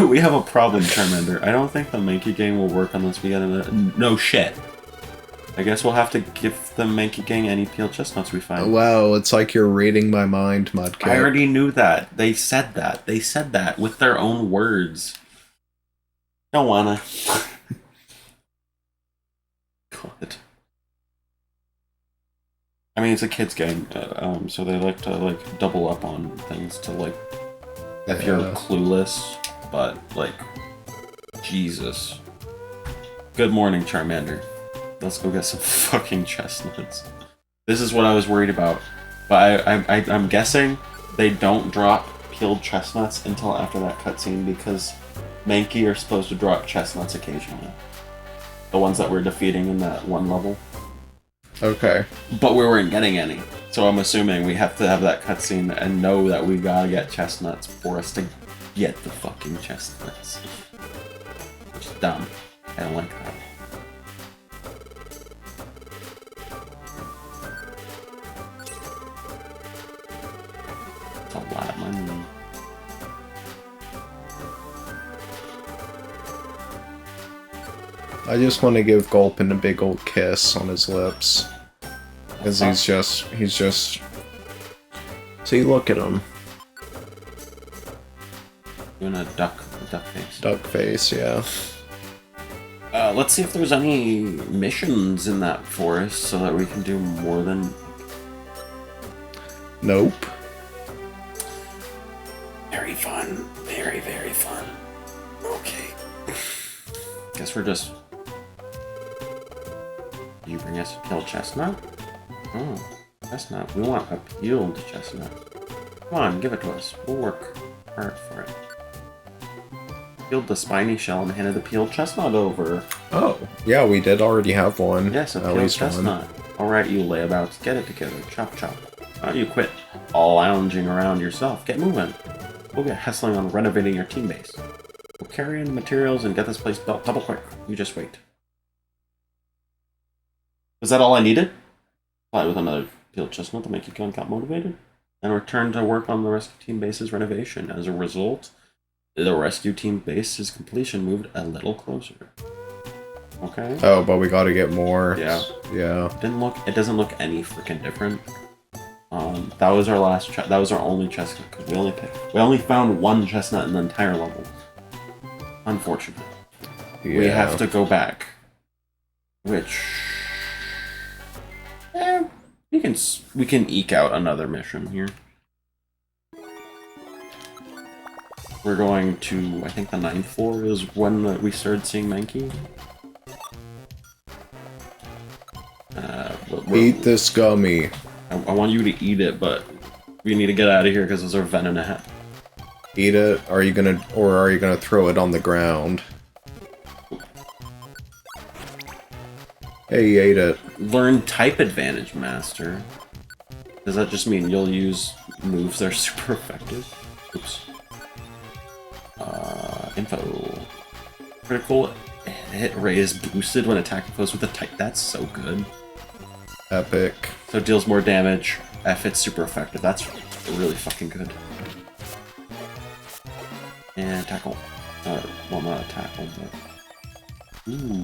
We have a problem, Charmander. I don't think the Mankey Gang will work unless we get no shit. I guess we'll have to give the Mankey Gang any peeled chestnuts we find. Wow, it's like you're reading my mind, Mudkip. I already knew that. They said that. They said that with their own words. Don't wanna. God. I mean, it's a kids game, so they like to like double up on things to like if you're clueless. But like, Jesus. Good morning, Charmander. Let's go get some fucking chestnuts. This is what I was worried about, but I'm guessing they don't drop peeled chestnuts until after that cutscene because Mankey are supposed to drop chestnuts occasionally. The ones that we're defeating in that one level. Okay. But we weren't getting any. So I'm assuming we have to have that cutscene and know that we gotta get chestnuts for us to get the fucking chestnuts. Which is dumb. I don't like that. That's a lot of money. I just want to give Gulpin a big old kiss on his lips. Because he's just... See, look at him. Doing a duck face. Duck face, yeah. Let's see if there's any missions in that forest so that we can do more than... Nope. Very fun. Very, very fun. Okay. Guess we're just... You bring us a peeled chestnut? Oh, chestnut. We want a peeled chestnut. Come on, give it to us. We'll work hard for it. Peeled the spiny shell and handed the peeled chestnut over. Oh, yeah, we did already have one. Yes, a at peeled least chestnut. Alright, you layabouts, get it together. Chop, chop. Why don't you quit lounging around yourself? Get moving. We'll get hustling on renovating your team base. We'll carry in the materials and get this place built double quick. You just wait. Was that all I needed? Fly with another peeled chestnut to make you got motivated? And return to work on the rescue team base's renovation. As a result, the rescue team base's completion moved a little closer. Okay. Oh, but we gotta get more. Yeah. Yeah. It doesn't look any freaking different. That was our last that was our only chestnut because we only found one chestnut in the entire level. Unfortunate. Yeah. We have to go back. Which we can eke out another mission here. We're going to, I think the 9th floor is when we started seeing Mankey. Eat this gummy. I want you to eat it, but we need to get out of here because those are venom. Eat it? Are you gonna throw it on the ground? Hey, he ate it. Learn type advantage, Master. Does that just mean you'll use moves that are super effective? Oops. Info. Critical hit rate is boosted when attacking foes with a type. That's so good. Epic. So it deals more damage if it's super effective. That's really fucking good. And tackle. Well, not a tackle, but... Ooh.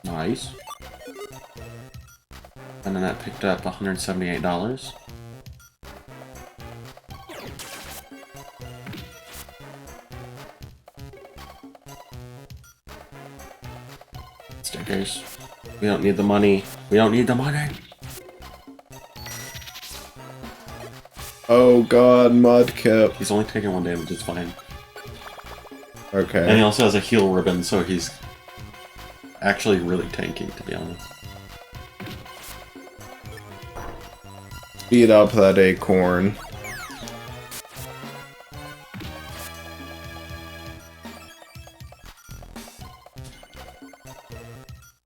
Nice. And then that picked up $178. Stickers. We don't need the money. We don't need the money. Oh god, Mudkip. He's only taking 1 damage, it's fine. Okay. And he also has a heal ribbon, so he's actually really tanky, to be honest. Beat up that acorn.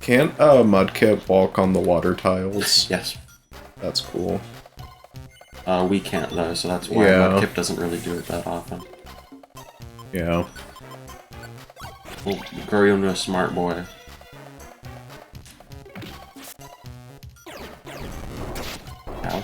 Can't Mudkip walk on the water tiles? Yes. That's cool. We can't though, so that's why Yeah. Mudkip doesn't really do it that often. Yeah. We'll grow you into a smart boy. Ow.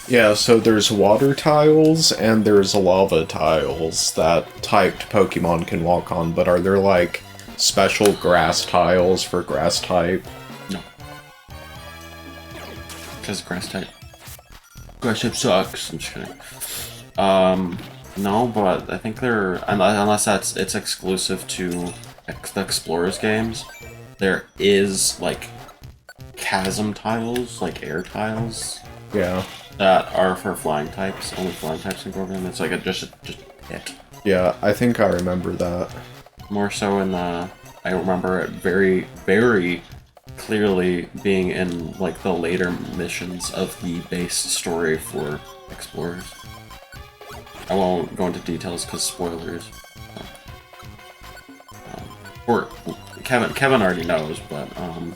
Yeah, so there's water tiles and there's lava tiles that typed Pokemon can walk on, but are there like special grass tiles for grass type? No. Because grass type sucks. I'm just kidding. No, but I think they're unless it's exclusive to the Explorers games. There is like chasm tiles, like air tiles. Yeah. That are for flying types. Only flying types can go over them. It's like just a hit. Yeah, I think I remember that. More so in the... I remember it very, very clearly being in, like, the later missions of the base story for Explorers. I won't go into details because spoilers. Or Kevin already knows, but I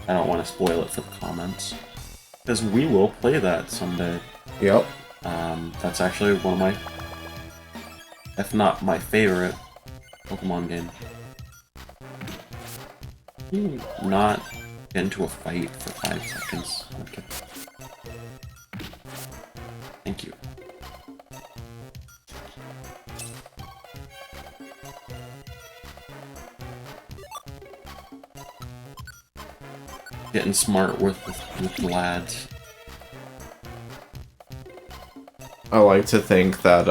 don't want to spoil it for the comments. Because we will play that someday. Yep. That's actually one of my... if not my favorite Pokemon game. Not into a fight for 5 seconds. Okay. Thank you. Getting smart with the lads. I like to think that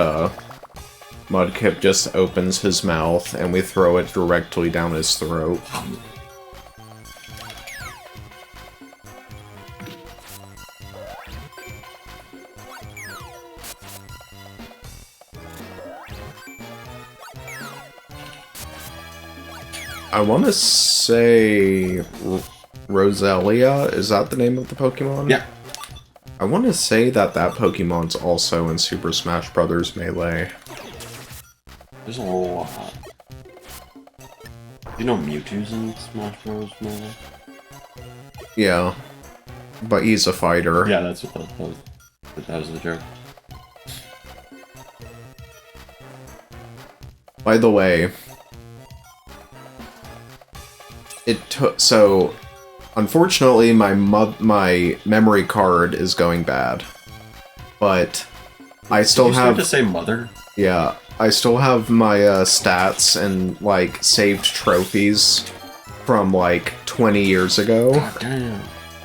Mudkip just opens his mouth and we throw it directly down his throat. I want to say Roselia, is that the name of the Pokemon? Yeah. I want to say that Pokemon's also in Super Smash Bros. Melee. There's a lot. You know Mewtwo's in Smash Bros. Melee? Yeah. But he's a fighter. Yeah, that's what that was the joke. By the way, so unfortunately my memory card is going bad, but I still have to say mother. Yeah, I still have my stats and like saved trophies from like 20 years ago. God damn.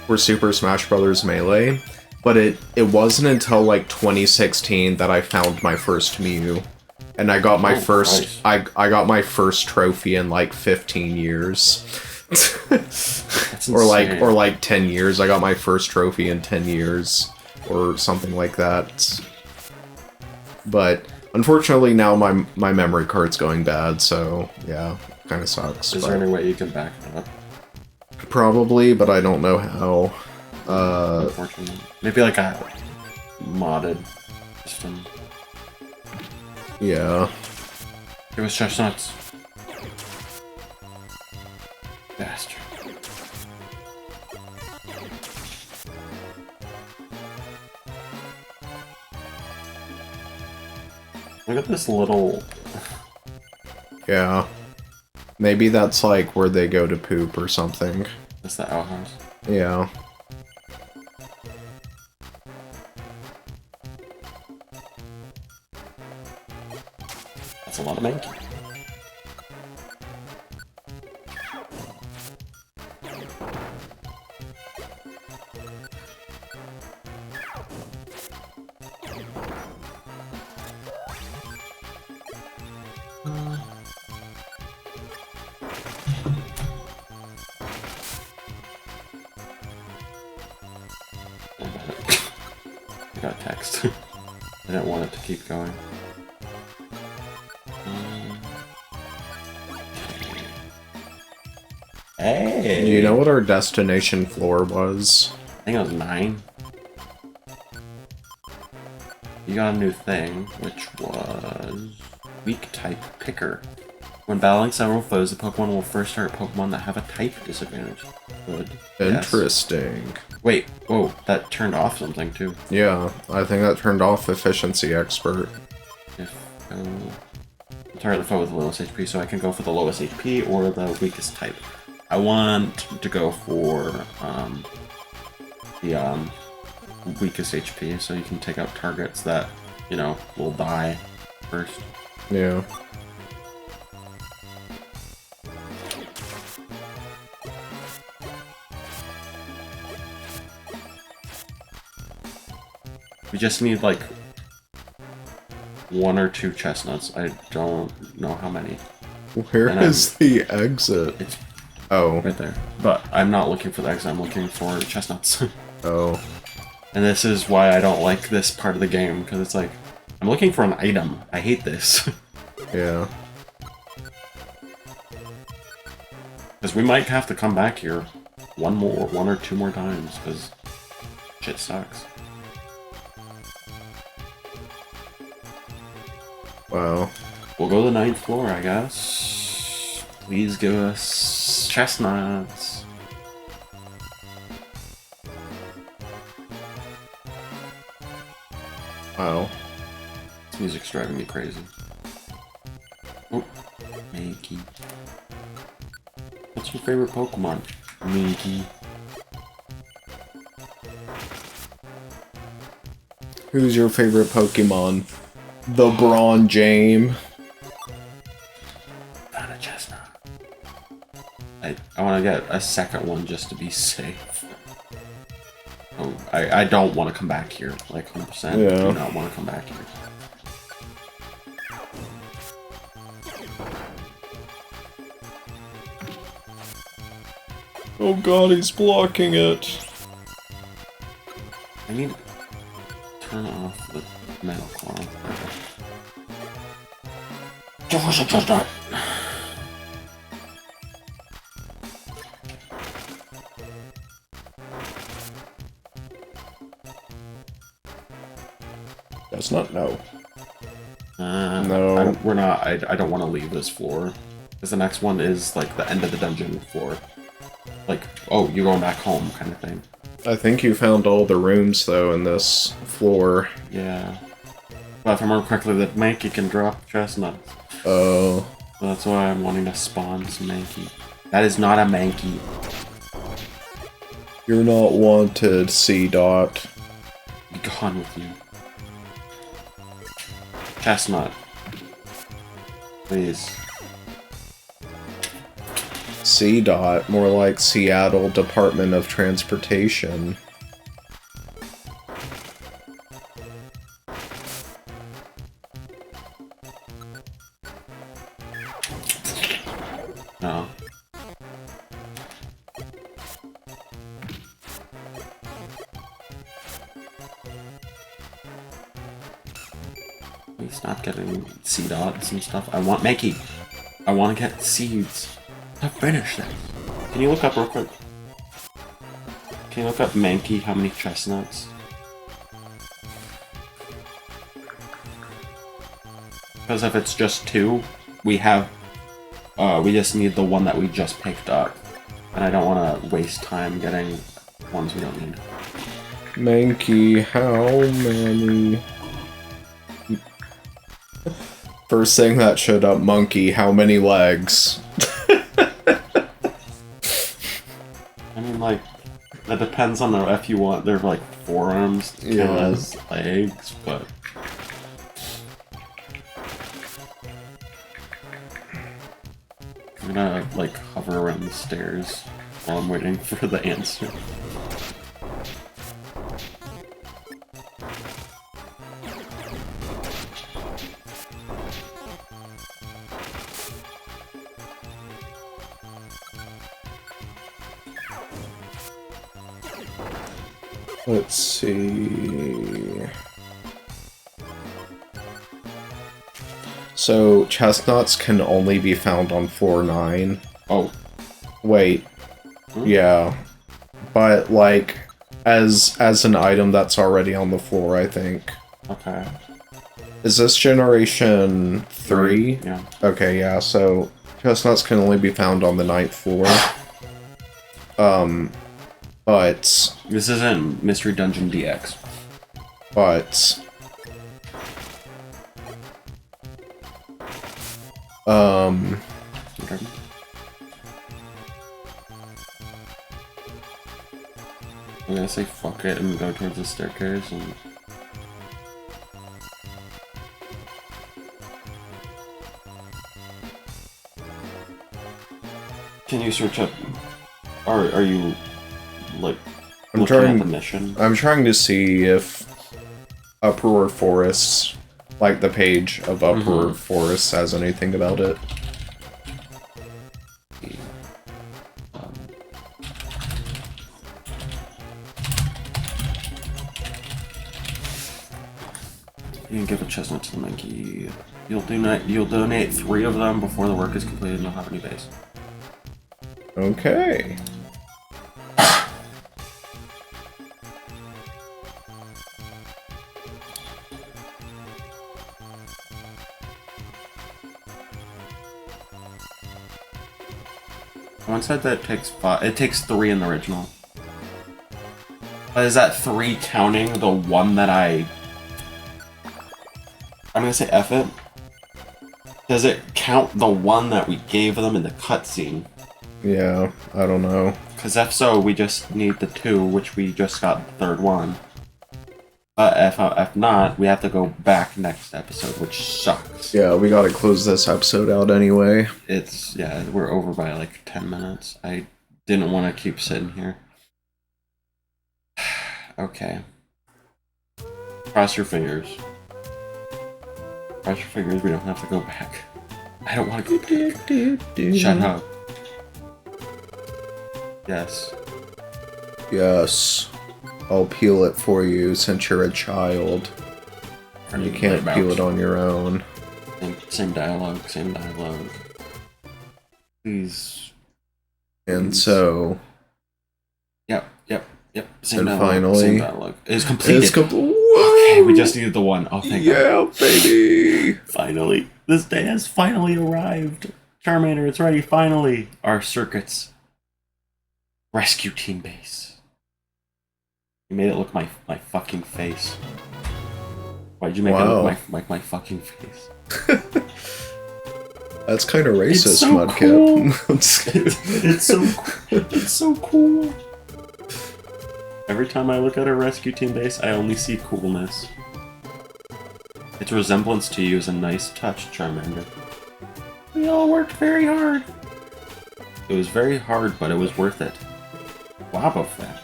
For Super Smash Bros. Melee, but it wasn't until like 2016 that I found my first Mew. And I got my first I got my first trophy in like 15 years. That's or like 10 years. I got my first trophy in 10 years or something like that. But unfortunately now my memory card's going bad, so yeah, kind of sucks. Is there any way you can back that up? Probably, but I don't know how. Unfortunately. Maybe like a modded system. Yeah. It was chestnuts. Bastard. Look at this little... Yeah. Maybe that's like where they go to poop or something. That's the outhouse. Yeah. That's a lot of Mankey. I got a text. I didn't want it to keep going. Hey! Do you know what our destination floor was? I think it was 9. You got a new thing, which was weak type picker. When battling several foes, the Pokemon will first start Pokemon that have a type disadvantage. Good. Interesting. Yes. Wait, whoa, that turned off something too. Yeah, I think that turned off Efficiency Expert. If target the foe with the lowest HP, so I can go for the lowest HP or the weakest type. I want to go for the weakest HP, so you can take out targets that, you know, will die first. Yeah. We just need, like, 1 or 2 chestnuts. I don't know how many. Where is the exit? It's Oh. right there. But I'm not looking for the exit, I'm looking for chestnuts. Oh. And this is why I don't like this part of the game, because it's like, I'm looking for an item. I hate this. Yeah. Because we might have to come back here 1 or 2 more times, because shit sucks. Wow. We'll go to the 9th floor, I guess. Please give us chestnuts. Wow. This music's driving me crazy. Oh, Mankey. What's your favorite Pokemon? Mankey. Who's your favorite Pokemon? The Brawn Jame. Found a chestnut. I want to get a second one just to be safe. Oh, I don't want to come back here. Like 100%. Yeah. Do not want to come back here. Oh god, he's blocking it. I need to turn off the metal claw. Give us a chestnut! That's not no. No. We're not. I don't want to leave this floor. Because the next one is like the end of the dungeon floor. Like, oh, you're going back home kind of thing. I think you found all the rooms, though, in this floor. Yeah. But if I remember correctly, that Mankey can drop chestnuts. Oh. So that's why I'm wanting to spawn some Mankey. That is not a Mankey. You're not wanted, C-Dot. Be gone with you. Chestnut. Please. C-Dot, more like Seattle Department of Transportation. No. Please stop getting seed dots and stuff. I want Mankey. I want to get seeds. To finish this. Can you look up real quick? Can you look up Mankey? How many chestnuts? Because if it's just 2, we have. We just need the one that we just picked up, and I don't want to waste time getting ones we don't need. Mankey, how many? First thing that showed up, monkey, how many legs? I mean, like, that depends on if you want their, like, forearms to count as legs, but... I'm gonna, like, hover around the stairs while I'm waiting for the answer. Let's see... So, chestnuts can only be found on floor 9. Oh. Wait. Yeah. But, like, as an item that's already on the floor, I think. Okay. Is this generation 3? Yeah. Okay, yeah, so chestnuts can only be found on the 9th floor. But... This isn't Mystery Dungeon DX. But... Okay. I'm gonna say fuck it and go towards the staircase and... Can you search up... Are you, like, looking at the mission? I'm trying to see if Uproar Forests, like the page of Uproar Forests has anything about it. You can give a chestnut to the monkey. You'll donate 3 of them before the work is completed and you'll have a new base. Okay. One said that it takes 5. It takes 3 in the original. Is that 3 counting the one that I'm gonna say F it. Does it count the one that we gave them in the cutscene? Yeah, I don't know. Because if so, we just need the 2, which we just got the 3rd one. But if not, we have to go back next episode, which sucks. Yeah, we gotta close this episode out anyway. Yeah, we're over by like 10 minutes. I didn't want to keep sitting here. Okay. Cross your fingers. Cross your fingers, we don't have to go back. I don't want to go back. Shut up. Yes. Yes. I'll peel it for you since you're a child. And you can't peel it on your own. Same dialogue, same dialogue. Please. And so... Yep. Same and dialogue, finally... same dialogue. It's completed. Okay, Okay, we just needed the one. Oh, thank God. Yeah, baby! Finally. This day has finally arrived. Charmander, it's ready, finally. Our circuit's rescue team base. You made it look my fucking face. Why'd you make it look like my fucking face? That's kind of racist, It's so Mudkip. It's so cool. Every time I look at a rescue team base, I only see coolness. Its resemblance to you is a nice touch, Charmander. We all worked very hard. It was very hard, but it was worth it. Wobbuffet.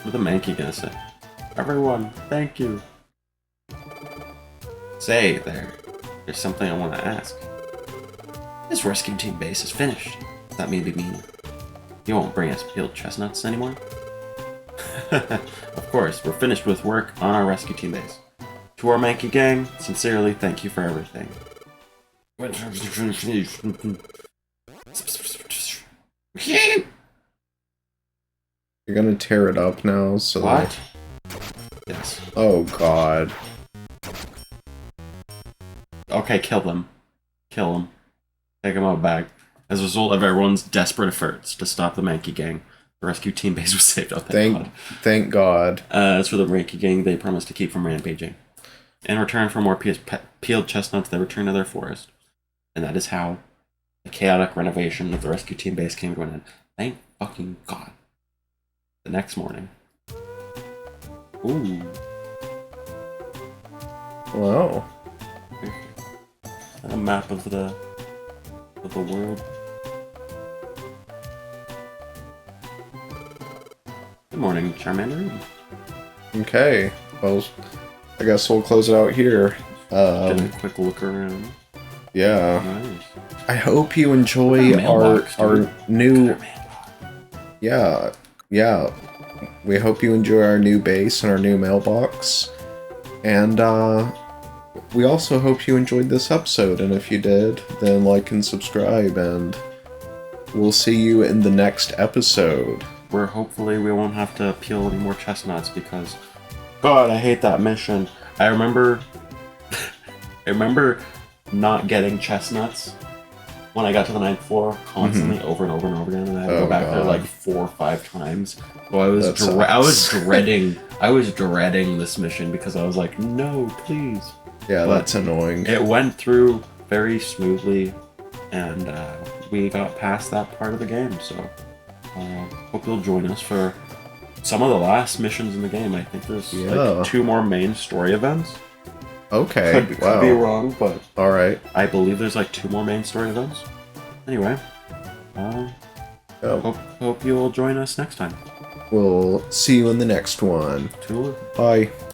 What the Mankey gonna say? Everyone, thank you. Say there. There's something I want to ask. This rescue team base is finished. That may be mean. You won't bring us peeled chestnuts anymore? Of course, we're finished with work on our rescue team base. To our Mankey gang, sincerely, thank you for everything. You're gonna tear it up now, so... What? Yes. Oh, God. Okay, kill them. Kill them. Take them out back. As a result of everyone's desperate efforts to stop the Mankey gang, the rescue team base was saved. Oh, Thank God. As for the Mankey gang, they promised to keep from rampaging. In return for more peeled chestnuts, they returned to their forest. And that is how the chaotic renovation of the rescue team base came to an end. Thank fucking God. The next morning. Ooh. Wow. A map of the world. Good morning, Charmander. Okay. Well, I guess we'll close it out here. Get a quick look around. Yeah. Nice. I hope you enjoy our new... Yeah. We hope you enjoy our new base and our new mailbox. And, we also hope you enjoyed this episode, and if you did, then like and subscribe, and we'll see you in the next episode. Where hopefully we won't have to peel any more chestnuts, because God, I hate that mission. I remember not getting chestnuts when I got to the 9th floor constantly over and over and over again, and I had to go back there like 4 or 5 times. So I was dreading this mission because I was like, no, please. Yeah, but that's annoying. It went through very smoothly, and we got past that part of the game, so hope you'll join us for some of the last missions in the game. I think there's like 2 more main story events. Okay, Could be wrong, but alright. I believe there's like 2 more main story events. Anyway, hope you'll join us next time. We'll see you in the next one. Tour. Bye.